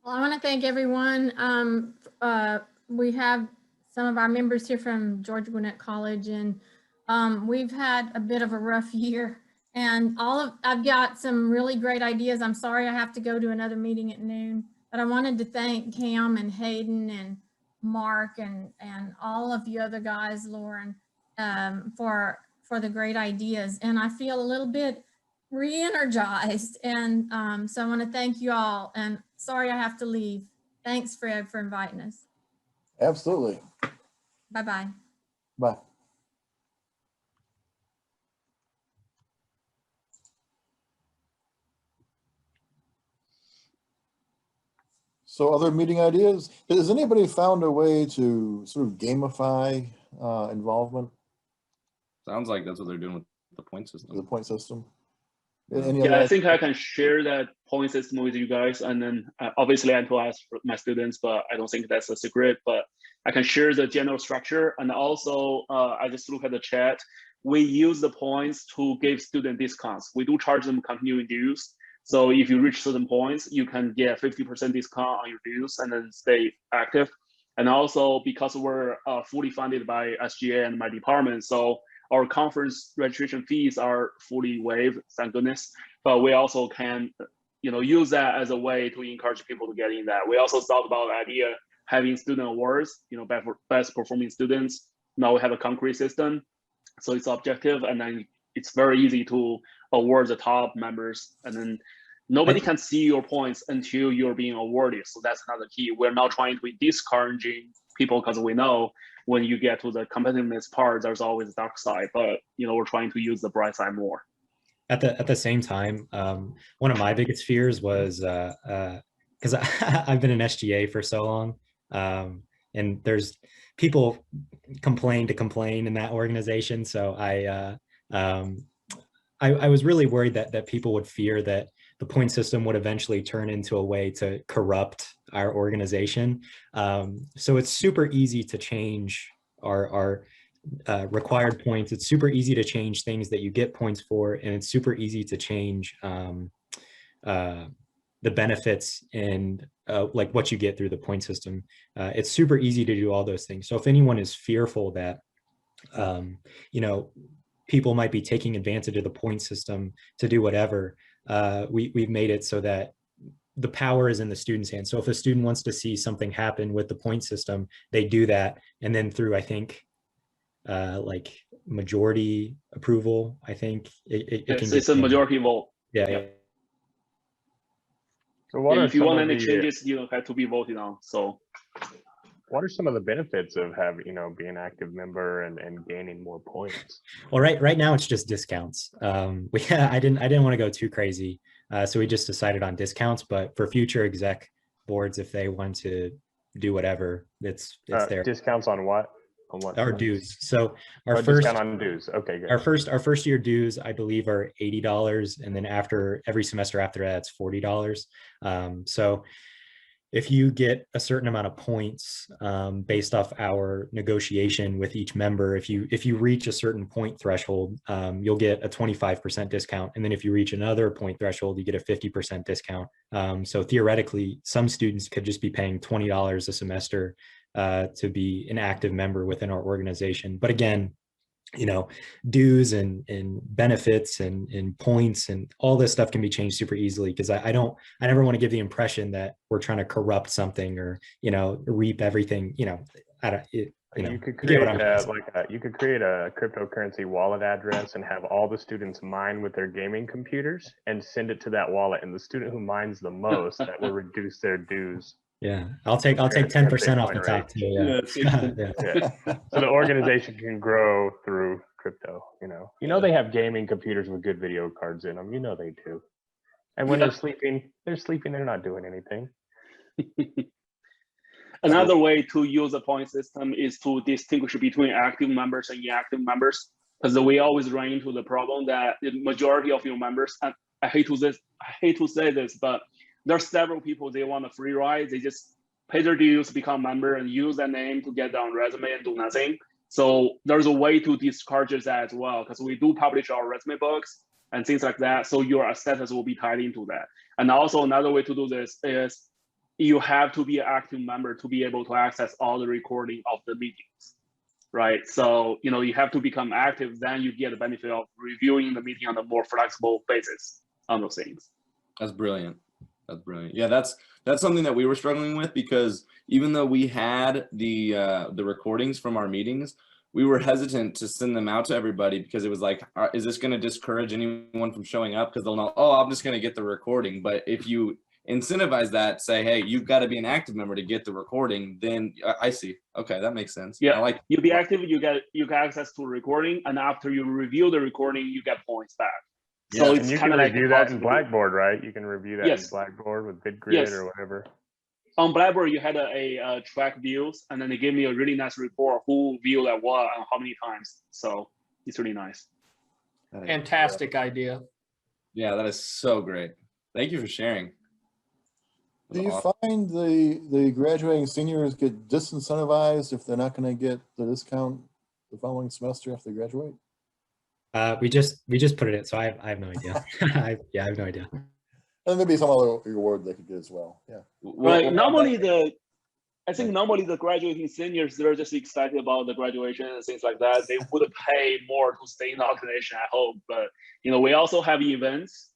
Well, I want to thank everyone. We have some of our members here from Georgia Gwinnett College, and we've had a bit of a rough year. And I've got some really great ideas. I'm sorry I have to go to another meeting at noon, but I wanted to thank Cam and Hayden and Mark and all of you other guys, Lauren, for the great ideas. And I feel a little bit re-energized. And so I want to thank you all. And sorry I have to leave. Thanks, Fred, for inviting us. Absolutely. Bye-bye. Bye. So other meeting ideas? Has anybody found a way to sort of gamify involvement? Sounds like that's what they're doing with the point system. The point system. Yeah, I think I can share that point system with you guys, and then obviously I have to ask for my students, but I don't think that's a secret. But I can share the general structure, and also I just look at the chat. We use the points to give student discounts. We do charge them continuing dues. So if you reach certain points, you can get 50% discount on your dues and then stay active. And also because we're fully funded by SGA and my department, so our conference registration fees are fully waived, thank goodness. But we also can, use that as a way to encourage people to get in that. We also thought about the idea having student awards, best performing students. Now we have a concrete system, so it's objective, and then it's very easy to award the top members. And then nobody can see your points until you're being awarded. So that's another key. We're not trying to be discouraging people, because we know when you get to the competitiveness part, there's always a dark side, but we're trying to use the bright side more. At the same time, one of my biggest fears was because I've been in SGA for so long, and there's people complain in that organization. So I was really worried that people would fear that the point system would eventually turn into a way to corrupt our organization. So it's super easy to change our required points. It's super easy to change things that you get points for, and it's super easy to change the benefits and like what you get through the point system. It's super easy to do all those things. So if anyone is fearful that people might be taking advantage of the point system to do whatever, we've made it so that the power is in the student's hands. So if a student wants to see something happen with the point system, they do that. And then through, I think, like majority approval, I think it's a majority vote. Yeah. So what if you want any changes, you have to be voted on. So what are some of the benefits of being an active member and gaining more points? Well, right now it's just discounts. I didn't want to go too crazy, so we just decided on discounts. But for future exec boards, if they want to do whatever, it's there. Discounts on what? On what? Our dues. So our first discount on dues. Okay, good. Our first year dues, I believe, are $80, and then every semester after that, it's $40. So if you get a certain amount of points based off our negotiation with each member, if you reach a certain point threshold, you'll get a 25% discount. And then if you reach another point threshold, you get a 50% discount. So theoretically, some students could just be paying $20 a semester to be an active member within our organization. But again, dues and benefits and points and all this stuff can be changed super easily, because I never want to give the impression that we're trying to corrupt something or reap everything. You could create a cryptocurrency wallet address and have all the students mine with their gaming computers and send it to that wallet, and the student who mines the most, that will reduce their dues. Yeah, I'll take 10% off the top too. Yeah. So the organization can grow through crypto. They have gaming computers with good video cards in them. They do. And when they're sleeping. They're not doing anything. Another way to use a point system is to distinguish between active members and inactive members, because we always run into the problem that the majority of your members, and I hate to say this, but there's several people, they want a free ride. They just pay their dues, become a member, and use that name to get on resume and do nothing. So there's a way to discourage that as well, because we do publish our resume books and things like that. So your status will be tied into that. And also another way to do this is you have to be an active member to be able to access all the recording of the meetings, right? So, you have to become active, then you get the benefit of reviewing the meeting on a more flexible basis on those things. That's brilliant. That's brilliant. Yeah, that's something that we were struggling with, because even though we had the recordings from our meetings, we were hesitant to send them out to everybody, because it was like, is this going to discourage anyone from showing up? Because they'll know, oh, I'm just going to get the recording. But if you incentivize that, say, hey, you've got to be an active member to get the recording, then I see. Okay, that makes sense. Yeah, you be active, you get access to a recording, and after you review the recording, you get points back. Yeah, so it's kind of like review that in Blackboard, right? You can review that in Blackboard with VidGrid or whatever. On Blackboard, you had a track views, and then they gave me a really nice report who viewed that what and how many times. So it's really nice. Fantastic idea. Yeah, that is so great. Thank you for sharing. Do you Awesome. find the graduating seniors get disincentivized if they're not going to get the discount the following semester after they graduate? We just put it in, so I have no idea. I have no idea. And maybe some other reward they could get as well. Yeah. Right. Normally I think normally the graduating seniors, they're just excited about the graduation and things like that. They would pay more to stay in the organization, I hope. But we also have events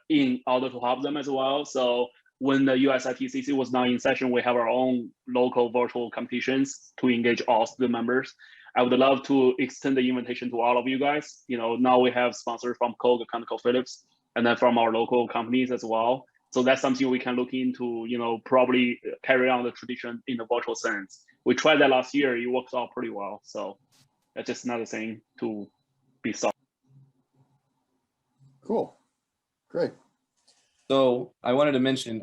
in order to help them as well. So when the USITCC was now in session, we have our own local virtual competitions to engage all student members. I would love to extend the invitation to all of you guys. Now we have sponsors from Koch, ConocoPhillips, and then from our local companies as well. So that's something we can look into, probably carry on the tradition in the virtual sense. We tried that last year, it worked out pretty well. So that's just another thing to be solved. Cool. Great. So I wanted to mention,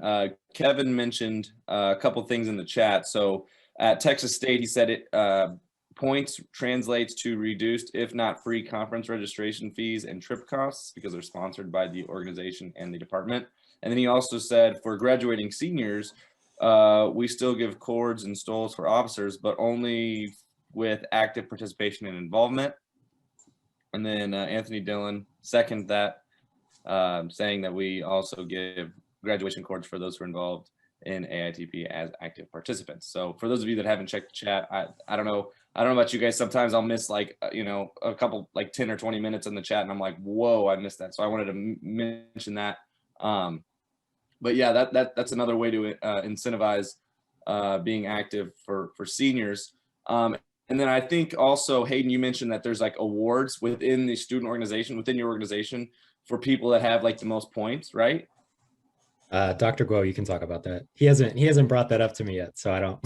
Kevin mentioned a couple things in the chat. So at Texas State, he said it points translates to reduced, if not free, conference registration fees and trip costs because they're sponsored by the organization and the department. And then he also said for graduating seniors, we still give cords and stoles for officers, but only with active participation and involvement. And then Anthony Dillon seconded that, saying that we also give graduation cords for those who are involved in AITP as active participants. So for those of you that haven't checked the chat, I don't know about you guys. Sometimes I'll miss a couple 10 or 20 minutes in the chat and I'm like, whoa, I missed that. So I wanted to mention that. But yeah, that's another way to incentivize being active for seniors. And then I think also, Hayden, you mentioned that there's awards within the student organization, within your organization, for people that have the most points, right? Dr. Guo, you can talk about that. He hasn't brought that up to me yet, so I don't.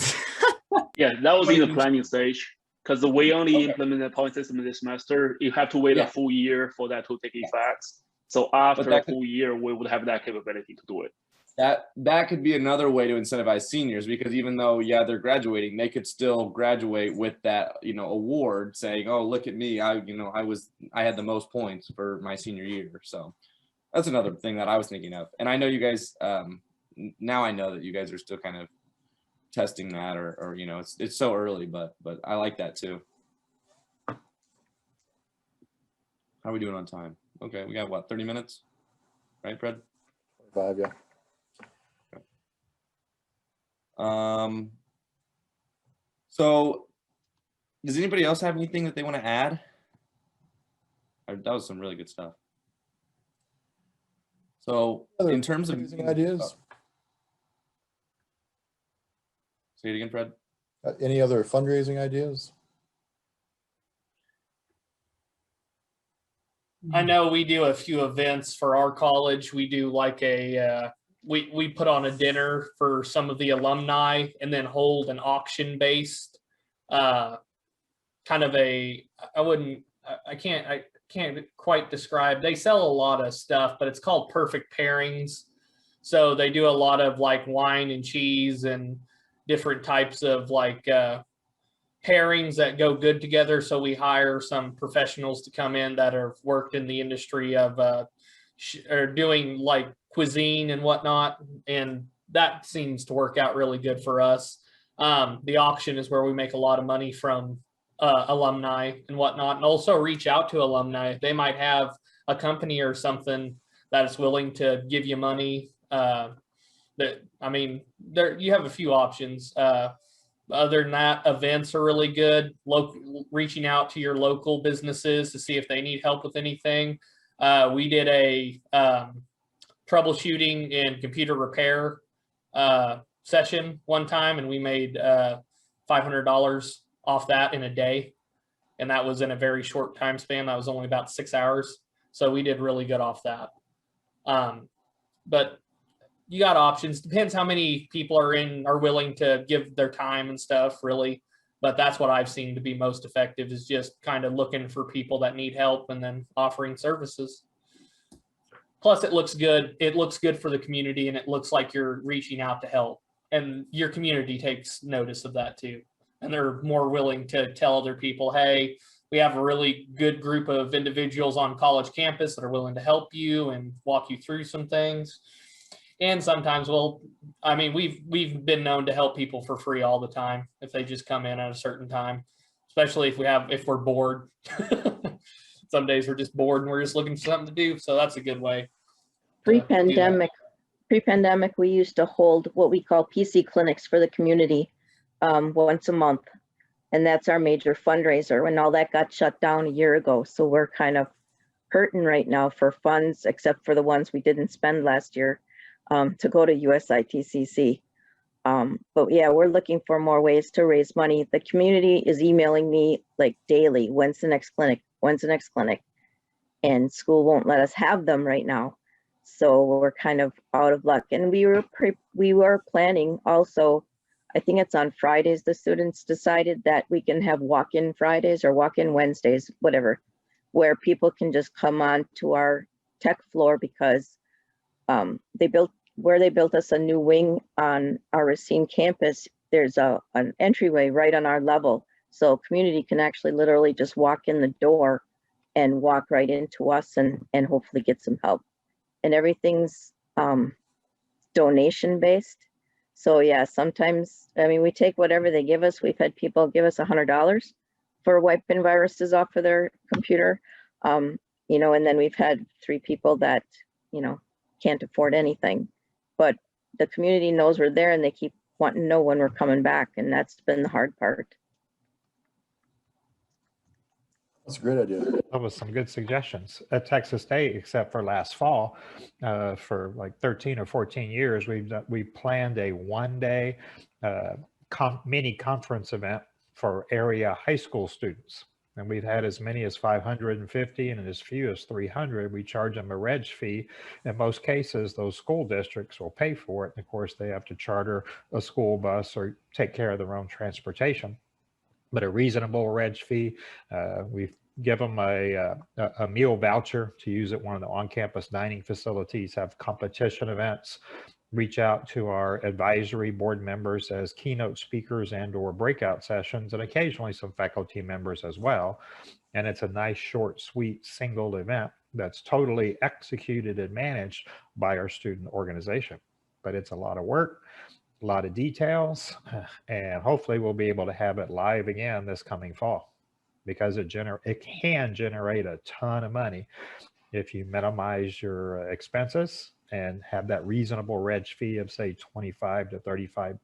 Yeah, that was in the planning stage because we only implemented the point system this semester. You have to wait a full year for that to take effect. So after a full year, we would have that capability to do it. That could be another way to incentivize seniors, because even though they're graduating, they could still graduate with that award, saying, oh, look at me, I had the most points for my senior year. So that's another thing that I was thinking of. And I know you guys now I know that you guys are still kind of testing that, or it's so early, but I like that too. How are we doing on time? Okay, we got what, 30 minutes, right, Fred? 5, yeah. So does anybody else have anything that they want to add? That was some really good stuff. So in terms of ideas, say it again, Fred. Any other fundraising ideas? I know we do a few events for our college. We do we put on a dinner for some of the alumni and then hold an auction based kind of I can't quite describe. They sell a lot of stuff, but it's called Perfect Pairings. So they do a lot of wine and cheese and different types of pairings that go good together. So we hire some professionals to come in that have worked in the industry of or doing cuisine and whatnot, and that seems to work out really good for us. The auction is where we make a lot of money from alumni and whatnot, and also reach out to alumni. They might have a company or something that is willing to give you money. You have a few options. Other than that, events are really good. Reaching out to your local businesses to see if they need help with anything. We did a troubleshooting and computer repair session one time, and we made $500 off that in a day. And that was in a very short time span. That was only about 6 hours. So we did really good off that. But you got options. Depends how many people are willing to give their time and stuff, really. But that's what I've seen to be most effective, is just kind of looking for people that need help and then offering services. Plus, it looks good. It looks good for the community, and it looks like you're reaching out to help. And your community takes notice of that too. And they're more willing to tell other people, hey, we have a really good group of individuals on college campus that are willing to help you and walk you through some things. And sometimes we've been known to help people for free all the time if they just come in at a certain time, especially if we're bored. Some days we're just bored and we're just looking for something to do. So that's a good way. Pre-pandemic, we used to hold what we call PC clinics for the community once a month. And that's our major fundraiser, when all that got shut down a year ago. So we're kind of hurting right now for funds, except for the ones we didn't spend last year to go to USITCC. But yeah, we're looking for more ways to raise money. The community is emailing me like daily, when's the next clinic? When's the next clinic? And school won't let us have them right now. So we're kind of out of luck. And we were planning also, I think it's on Fridays, the students decided that we can have walk-in Fridays or walk-in Wednesdays, whatever, where people can just come on to our tech floor, because they built us a new wing on our Racine campus. There's an entryway right on our level. So community can actually literally just walk in the door and walk right into us and hopefully get some help. And everything's donation based. So yeah, sometimes, we take whatever they give us. We've had people give us $100 for wiping viruses off of their computer. And then we've had 3 people that, can't afford anything, but the community knows we're there and they keep wanting to know when we're coming back. And that's been the hard part. That's a great idea. That was some good suggestions. At Texas State, except for last fall, for like 13 or 14 years, we planned a one-day mini conference event for area high school students. And we've had as many as 550 and as few as 300. We charge them a reg fee. In most cases, those school districts will pay for it. And of course, they have to charter a school bus or take care of their own transportation. But a reasonable reg fee. We've given them a meal voucher to use at one of the on-campus dining facilities, have competition events, reach out to our advisory board members as keynote speakers and or breakout sessions, and occasionally some faculty members as well. And it's a nice, short, sweet, single event that's totally executed and managed by our student organization. But it's a lot of work, a lot of details, and hopefully we'll be able to have it live again this coming fall, because it can generate a ton of money if you minimize your expenses and have that reasonable reg fee of say 25 to 35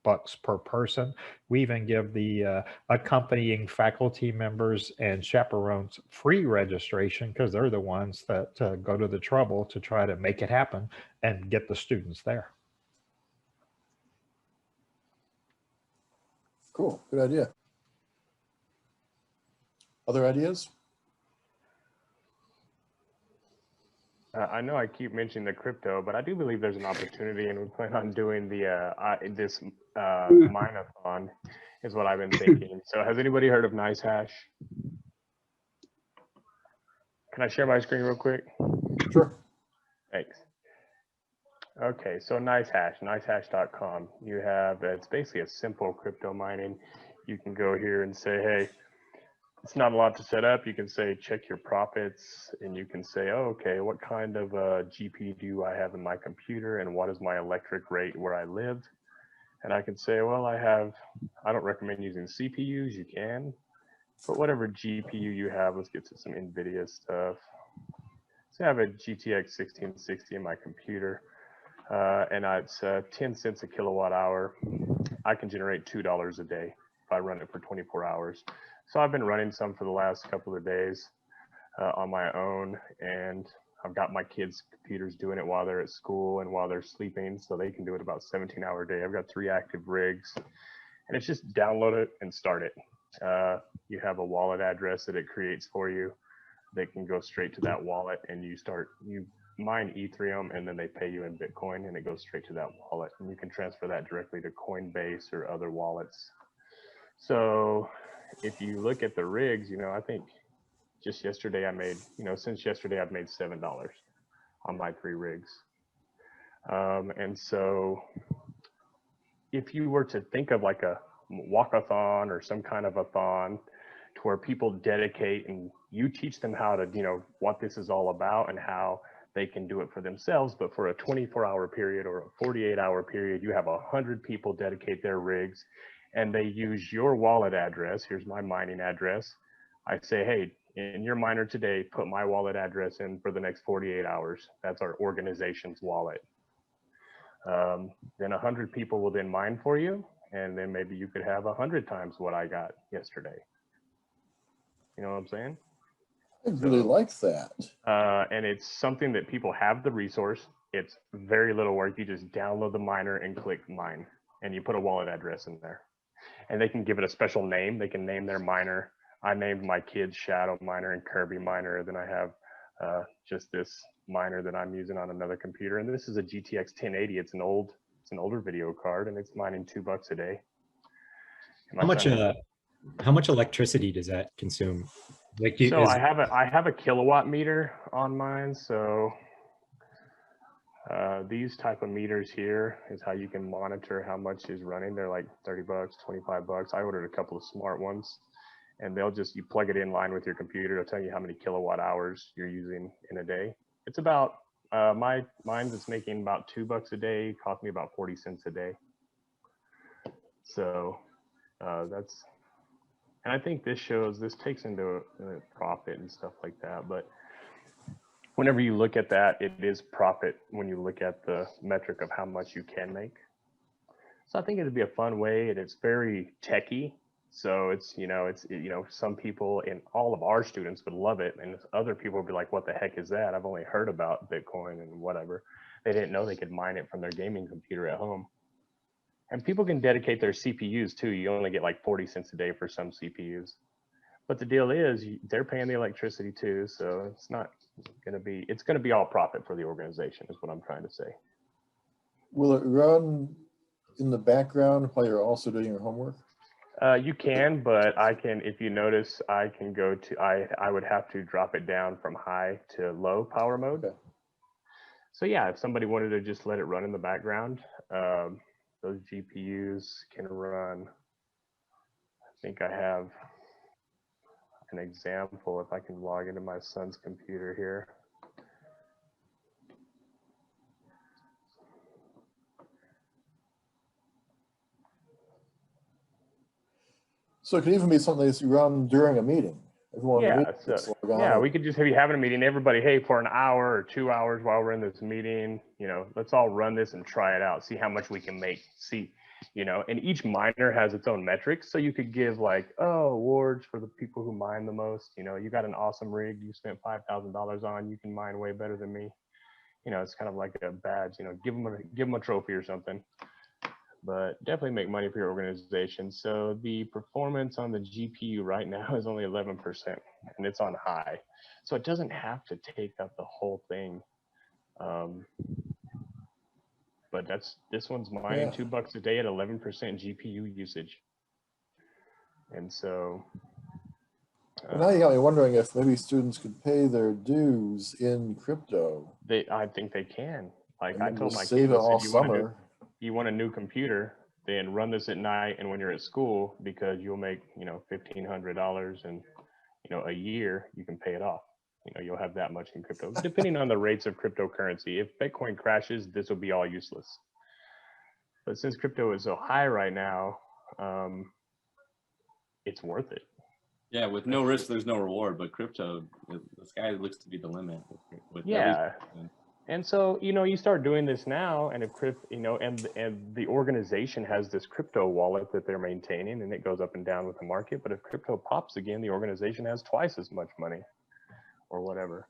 bucks per person. We even give the accompanying faculty members and chaperones free registration, because they're the ones that go to the trouble to try to make it happen and get the students there. Cool, good idea. Other ideas? I know I keep mentioning the crypto, but I do believe there's an opportunity, and we plan on doing this mine-a-thon is what I've been thinking. So has anybody heard of NiceHash? Can I share my screen real quick? Sure. Thanks. Okay, so NiceHash, nicehash.com. You have, it's basically a simple crypto mining. You can go here and say, hey, it's not a lot to set up. You can say, check your profits, and you can say, oh, okay, what kind of GPU do I have in my computer, and what is my electric rate where I live? And I can say, well, I don't recommend using CPUs, you can, but whatever GPU you have, let's get to some NVIDIA stuff. So I have a GTX 1660 in my computer, and it's 10 cents a kilowatt hour. I can generate $2 a day if I run it for 24 hours. So I've been running some for the last couple of days on my own, and I've got my kids' computers doing it while they're at school and while they're sleeping, so they can do it about 17-hour a day. I've got 3 active rigs, and it's just download it and start it. You have a wallet address that it creates for you. They can go straight to that wallet, and you mine Ethereum, and then they pay you in Bitcoin, and it goes straight to that wallet, and you can transfer that directly to Coinbase or other wallets. So if you look at the rigs, I think just yesterday I made, since yesterday I've made $7 on my 3 rigs. And so if you were to think of like a walkathon or some kind of a thon, where people dedicate and you teach them how to, you know, what this is all about and how they can do it for themselves. But for a 24-hour period or a 48-hour period, you have 100 people dedicate their rigs and they use your wallet address. Here's my mining address. I say, hey, in your miner today, put my wallet address in for the next 48 hours. That's our organization's wallet. Then 100 people will then mine for you. And then maybe you could have 100 times what I got yesterday. You know what I'm saying? I really like that. And it's something that people have the resource. It's very little work. You just download the miner and click mine, and you put a wallet address in there. And they can give it a special name. They can name their miner. I named my kids Shadow Miner and Kirby Miner. Then I have just this miner that I'm using on another computer. And this is a GTX 1080. It's an older video card, and it's mining $2 a day. How much electricity does that consume? Like, I have a kilowatt meter on mine. So these type of meters here is how you can monitor how much is running. They're like $30, $25. I ordered a couple of smart ones, and you plug it in line with your computer. It'll tell you how many kilowatt hours you're using in a day. It's about mine's is making about $2 a day, cost me about 40 cents a day. So and I think this takes into profit and stuff like that. But whenever you look at that, it is profit when you look at the metric of how much you can make. So I think it'd be a fun way, and it's very techy. So it's some people and all of our students would love it, and other people would be like, what the heck is that? I've only heard about Bitcoin and whatever. They didn't know they could mine it from their gaming computer at home. And people can dedicate their CPUs too. You only get like 40 cents a day for some CPUs. But the deal is they're paying the electricity too. So it's going to be all profit for the organization is what I'm trying to say. Will it run in the background while you're also doing your homework? You can, but I can, if you notice, I can go to, I would have to drop it down from high to low power mode. Okay. So yeah, if somebody wanted to just let it run in the background, those GPUs can run. I think I have an example if I can log into my son's computer here. So it could even be something that you run during a meeting. We could just be having a meeting, everybody, hey, for an hour or 2 hours while we're in this meeting, let's all run this and try it out, see how much we can make, and each miner has its own metrics. So you could give awards for the people who mine the most. You got an awesome rig you spent $5,000 on, you can mine way better than me. It's kind of like a badge, give them a trophy or something. But definitely make money for your organization. So the performance on the GPU right now is only 11%, and it's on high. So it doesn't have to take up the whole thing. But this one's mining $2 a day at 11% GPU usage. And so. Now you got me wondering if maybe students could pay their dues in crypto. I think they can. Like I told my kids, save it all summer. You want a new computer, then run this at night and when you're at school, because you'll make $1,500 and a year you can pay it off. You'll have that much in crypto, depending on the rates of cryptocurrency. If Bitcoin crashes, this will be all useless. But since crypto is so high right now, it's worth it. Yeah, with no risk, there's no reward. But crypto, the sky looks to be the limit. And so, you start doing this now, and if and the organization has this crypto wallet that they're maintaining, and it goes up and down with the market. But if crypto pops again, the organization has twice as much money, or whatever.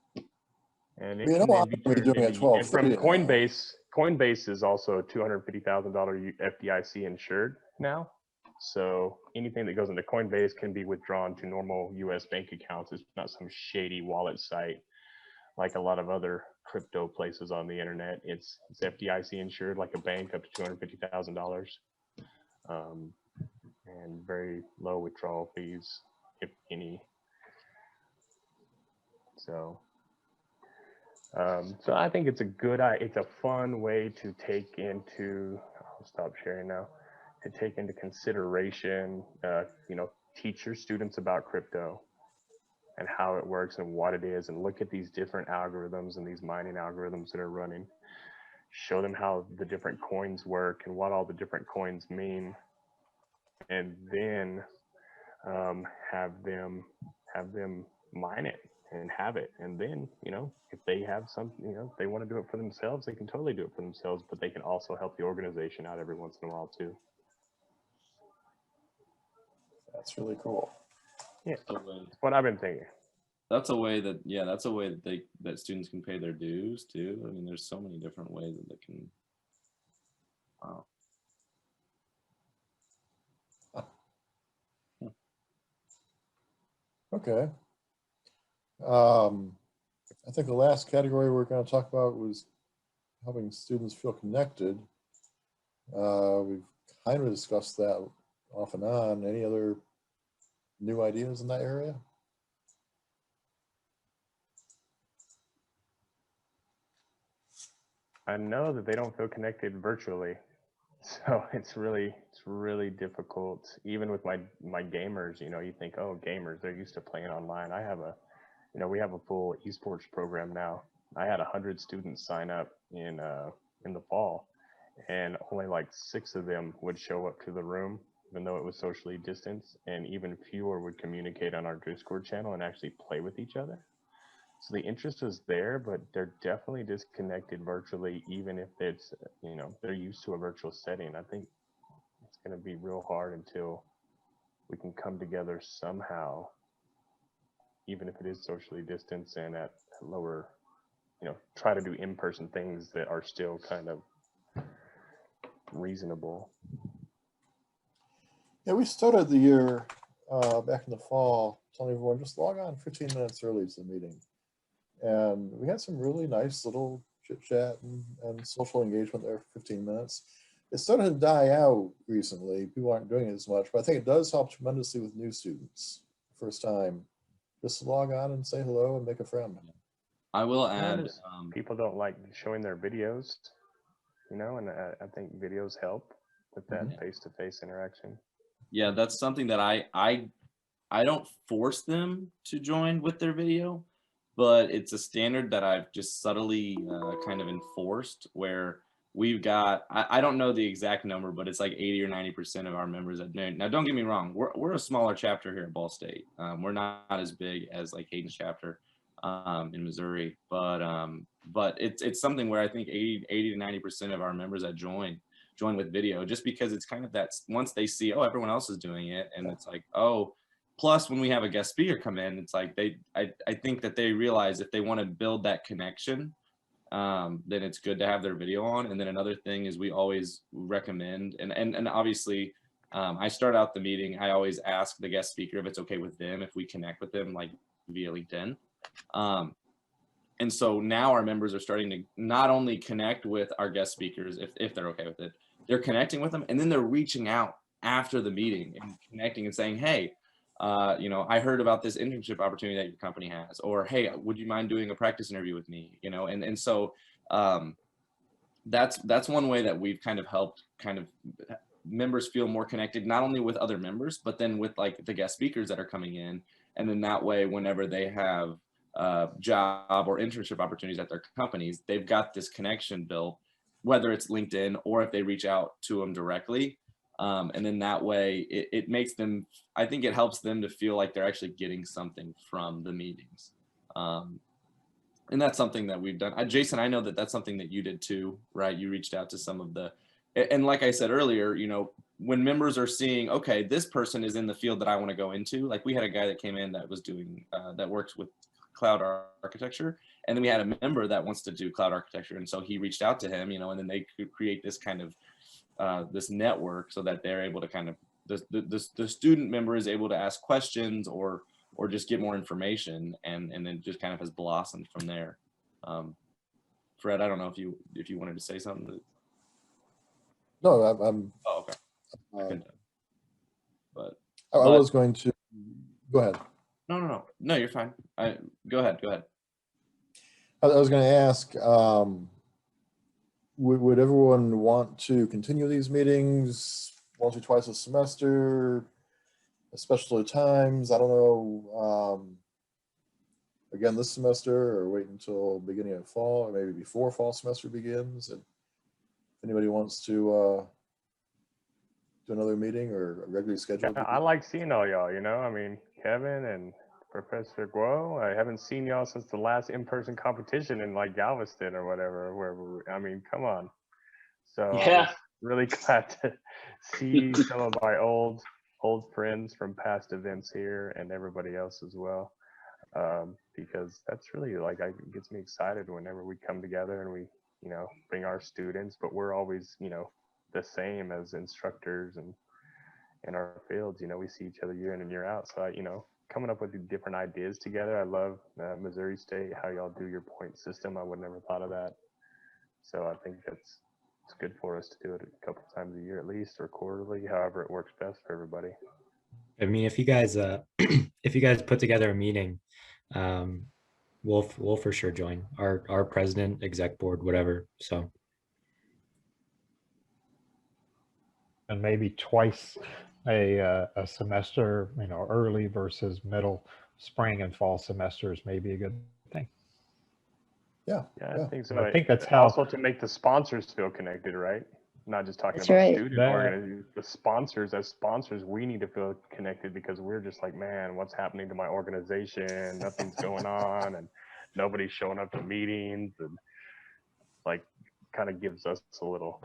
And it can then be turned into, and from Coinbase is also $250,000 FDIC insured now. So anything that goes into Coinbase can be withdrawn to normal U.S. bank accounts. It's not some shady wallet site like a lot of other crypto places on the internet. It's FDIC insured, like a bank, up to $250,000, and very low withdrawal fees, if any. So I think it's it's a fun way to take into, I'll stop sharing now, to take into consideration, teach your students about crypto and how it works and what it is, and look at these different algorithms and these mining algorithms that are running. Show them how the different coins work and what all the different coins mean, and then have them mine it and have it. And then, you know, if they have some, you know, if they want to do it for themselves, they can totally do it for themselves, but they can also help the organization out every once in a while too. That's really cool. Yeah, that's what I've been thinking. That's a way that, yeah, that's a way that that students can pay their dues too. I mean, there's so many different ways that they can. Wow. Okay. I think the last category we're going to talk about was helping students feel connected. We've kind of discussed that off and on. Any other new ideas in that area? I know that they don't feel connected virtually, so it's really difficult. Even with my gamers, you know, you think, oh, gamers, they're used to playing online. I have a, you know, we have a full esports program now. I had 100 students sign up in the fall, and only like 6 of them would show up to the room, even though it was socially distanced, and even fewer would communicate on our Discord channel and actually play with each other. So the interest is there, but they're definitely disconnected virtually, even if it's, you know, they're used to a virtual setting. I think it's going to be real hard until we can come together somehow, even if it is socially distanced and at lower, you know, try to do in-person things that are still kind of reasonable. Yeah, we started the year back in the fall telling everyone just log on 15 minutes early to the meeting. And we had some really nice little chit chat and social engagement there for 15 minutes. It started to die out recently. People aren't doing it as much, but I think it does help tremendously with new students. First time, just log on and say hello and make a friend. I will add, people don't like showing their videos, you know, and I think videos help with that face-to-face interaction. Yeah, that's something that I don't force them to join with their video, but it's a standard that I've just subtly kind of enforced, where we've got, I don't know the exact number, but it's like 80 or 90% of our members at noon. Now, don't get me wrong, we're a smaller chapter here at Ball State. We're not as big as like Hayden's chapter in Missouri, but it's something where I think 80 to 90% of our members that join with video, just because it's kind of that, once they see, oh, everyone else is doing it, and it's like, oh, plus when we have a guest speaker come in, it's like I think that they realize if they want to build that connection, then it's good to have their video on. And then another thing is we always recommend, and obviously I start out the meeting, I always ask the guest speaker if it's okay with them if we connect with them like via LinkedIn. And so now our members are starting to not only connect with our guest speakers if they're okay with it, they're connecting with them, and then they're reaching out after the meeting and connecting and saying, hey, you know, I heard about this internship opportunity that your company has, or hey, would you mind doing a practice interview with me? You know, and so that's one way that we've kind of helped kind of members feel more connected, not only with other members, but then with like the guest speakers that are coming in. And then that way, whenever they have job or internship opportunities at their companies, they've got this connection built, whether it's LinkedIn or if they reach out to them directly. And then that way it makes them, I think it helps them to feel like they're actually getting something from the meetings. And that's something that we've done. Jason, I know that that's something that you did too, right? You reached out to some of the, and like I said earlier, you know, when members are seeing, okay, this person is in the field that I want to go into. Like we had a guy that came in that was doing, that works with cloud architecture. And then we had a member that wants to do cloud architecture. And so he reached out to him, you know, and then they could create this kind of, this network so that they're able to kind of, the student member is able to ask questions or just get more information, and then just kind of has blossomed from there. Fred, I don't know if you wanted to say something. No, I'm. Oh, okay. But I was going to go ahead. No, you're fine. Go ahead. I was going to ask, would everyone want to continue these meetings once or twice a semester? especially times. I don't know. Again, this semester, or wait until beginning of fall, or maybe before fall semester begins. And if anybody wants to do another meeting or a regularly scheduled. I like seeing all y'all, I mean, Kevin and Professor Guo, I haven't seen y'all since the last in-person competition in like Galveston or whatever, I mean, come on. So Yeah. I was really glad to see some of my old friends from past events here and everybody else as well. Because that's really like, it gets me excited whenever we come together and we, bring our students, but we're always, the same as instructors and in our fields, we see each other year in and year out. So, coming up with different ideas together. I love Missouri State, how y'all do your point system. I would never thought of that. So I think it's good for us to do it a couple times a year at least, or quarterly, however it works best for everybody. I mean, if you guys if you guys put together a meeting, we'll for sure join. Our president, exec board, whatever. So. And maybe twice a semester, early versus middle, spring and fall semesters may be a good thing. Yeah, I think so. I think that's how. Also to make the sponsors feel connected, right? Not just talking That's about right. student organizations, the sponsors. As sponsors, we need to feel connected because we're just like, man, what's happening to my organization? Nothing's going on, and nobody's showing up to meetings, and like, kind of gives us a little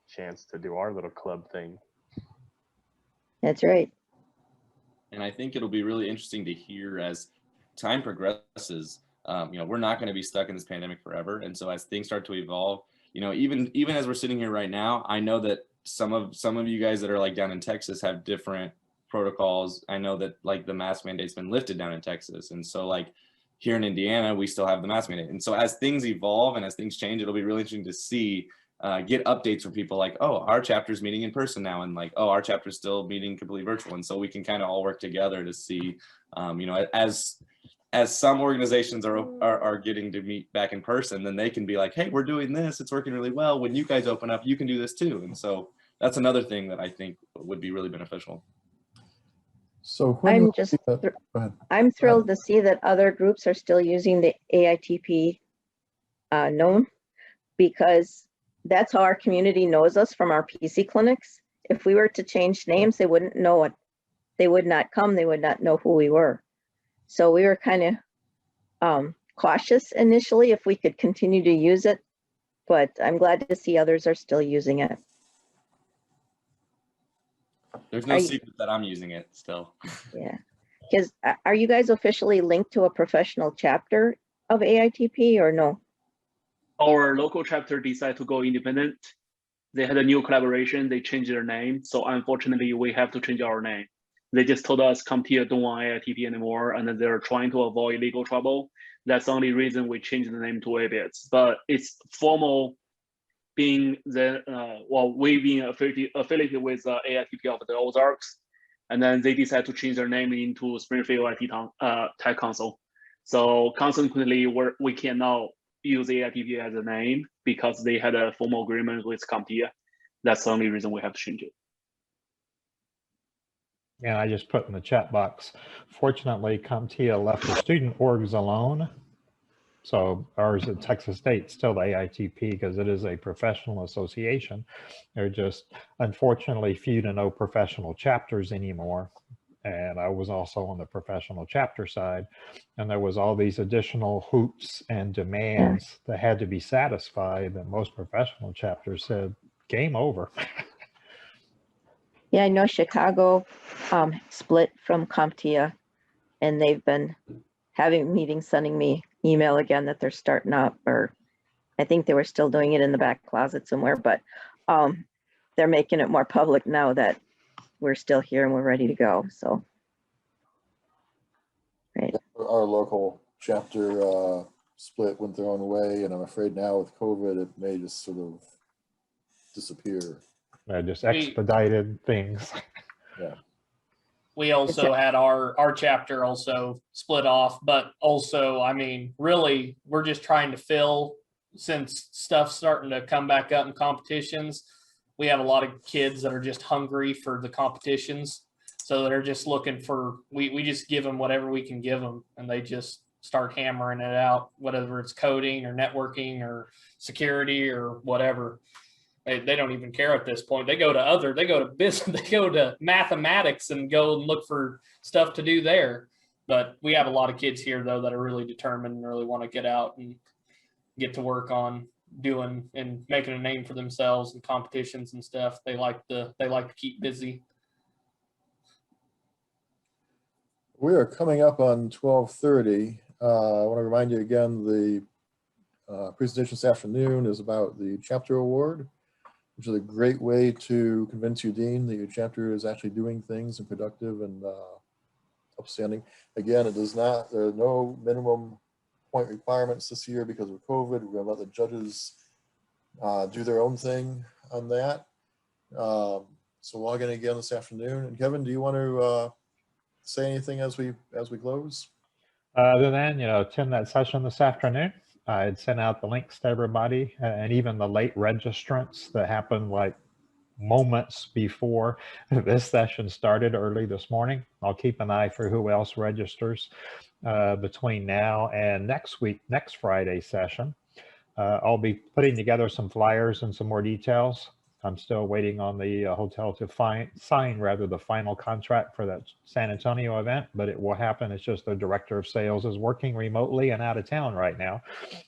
chance to do our little club thing. That's right. And I think it'll be really interesting to hear as time progresses. We're not going to be stuck in this pandemic forever, and so as things start to evolve, even as we're sitting here right now, I know that some of you guys that are like down in Texas have different protocols. I know that like the mask mandate's been lifted down in Texas, and so like here in Indiana, we still have the mask mandate. And so as things evolve and as things change, it'll be really interesting to see. Get updates from people like, oh, our chapter's meeting in person now, and like, oh, our chapter's still meeting completely virtual. And so we can kind of all work together to see, as some organizations are getting to meet back in person, then they can be like, hey, we're doing this, it's working really well. When you guys open up, you can do this too. And so that's another thing that I think would be really beneficial. So I'm thrilled to see that other groups are still using the AITP known, because that's how our community knows us, from our PC clinics. If we were to change names, they wouldn't know it. They would not come. They would not know who we were. So we were kind of cautious initially if we could continue to use it, but I'm glad to see others are still using it. There's no secret that I'm using it still. Yeah. Because are you guys officially linked to a professional chapter of AITP or no? Our local chapter decided to go independent. They had a new collaboration. They changed their name. So unfortunately, we have to change our name. They just told us CompTIA don't want AITP anymore, and then they're trying to avoid legal trouble. That's the only reason we changed the name to ABITS. But it's formal being we being affiliated with AITP of the Ozarks, and then they decided to change their name into Springfield IT Tech Council. So consequently, we can now use AITP as a name because they had a formal agreement with CompTIA. That's the only reason we have to change it. Yeah, I just put in the chat box. Fortunately, CompTIA left the student orgs alone. So ours at Texas State, still the AITP, because it is a professional association. They're just unfortunately few to no professional chapters anymore. And I was also on the professional chapter side, and there was all these additional hoops and demands that had to be satisfied that most professional chapters said, game over. Yeah, I know Chicago split from CompTIA, and they've been having meetings, sending me email again that they're starting up, or I think they were still doing it in the back closet somewhere, but they're making it more public now that we're still here and we're ready to go. So, right. Our local chapter split went their own way, and I'm afraid now with COVID, it may just sort of disappear. Just expedited things. Yeah. We also had our chapter also split off, but also, I mean, really, we're just trying to fill, since stuff's starting to come back up in competitions. We have a lot of kids that are just hungry for the competitions. So they're just looking for, we just give them whatever we can give them, and they just start hammering it out, whether it's coding or networking or security or whatever. They don't even care at this point. They go to business, they go to mathematics and go and look for stuff to do there. But we have a lot of kids here though that are really determined and really want to get out and get to work on doing and making a name for themselves in competitions and stuff. They like to keep busy. We are coming up on 12:30. I want to remind you again, the presentation this afternoon is about the chapter award, which is a great way to convince your dean that your chapter is actually doing things and productive and upstanding. Again, there are no minimum point requirements this year because of COVID. We're gonna let the judges do their own thing on that. So log in again this afternoon. And Kevin, do you want to say anything as we close? Other than, attend that session this afternoon. I'd sent out the links to everybody, and even the late registrants that happened like moments before this session started early this morning. I'll keep an eye for who else registers between now and next Friday's session. I'll be putting together some flyers and some more details. I'm still waiting on the hotel to sign the final contract for that San Antonio event, but it will happen. It's just the director of sales is working remotely and out of town right now.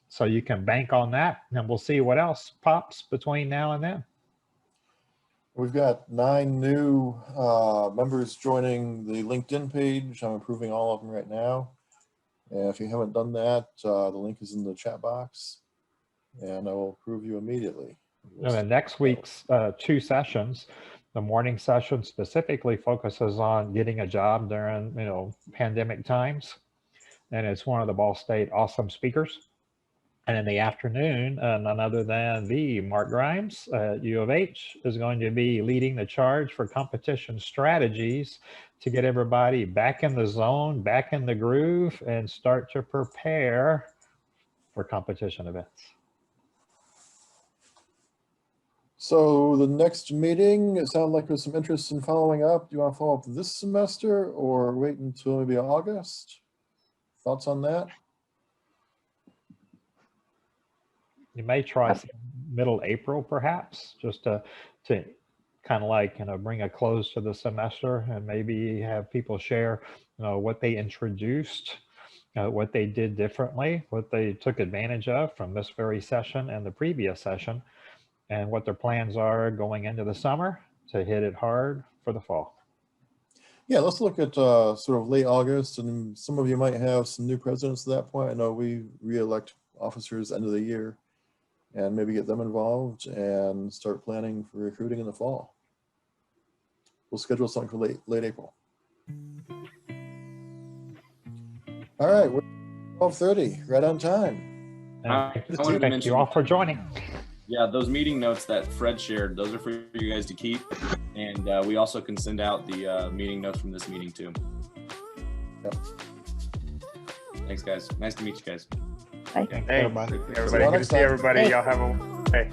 So you can bank on that, and we'll see what else pops between now and then. We've got 9 new members joining the LinkedIn page. I'm approving all of them right now. And if you haven't done that, the link is in the chat box, and I will approve you immediately. And then next week's 2 sessions, the morning session specifically focuses on getting a job during, pandemic times. And it's one of the Ball State awesome speakers. And in the afternoon, none other than the Mark Grimes at U of H is going to be leading the charge for competition strategies to get everybody back in the zone, back in the groove, and start to prepare for competition events. So the next meeting, it sounded like there's some interest in following up. Do you want to follow up this semester or wait until maybe August? Thoughts on that? You may try middle April, perhaps, just to kind of like, bring a close to the semester and maybe have people share, what they introduced, what they did differently, what they took advantage of from this very session and the previous session, and what their plans are going into the summer to hit it hard for the fall. Yeah, let's look at sort of late August, and some of you might have some new presidents at that point. I know we re-elect officers end of the year, and maybe get them involved and start planning for recruiting in the fall. We'll schedule something for late April. All right, we're 12:30, right on time. Thank you all for joining. Yeah, those meeting notes that Fred shared, those are for you guys to keep. And we also can send out the meeting notes from this meeting too. Yep. Thanks, guys. Nice to meet you guys. Bye. Hey, everybody. Good to see everybody. Y'all have a, hey.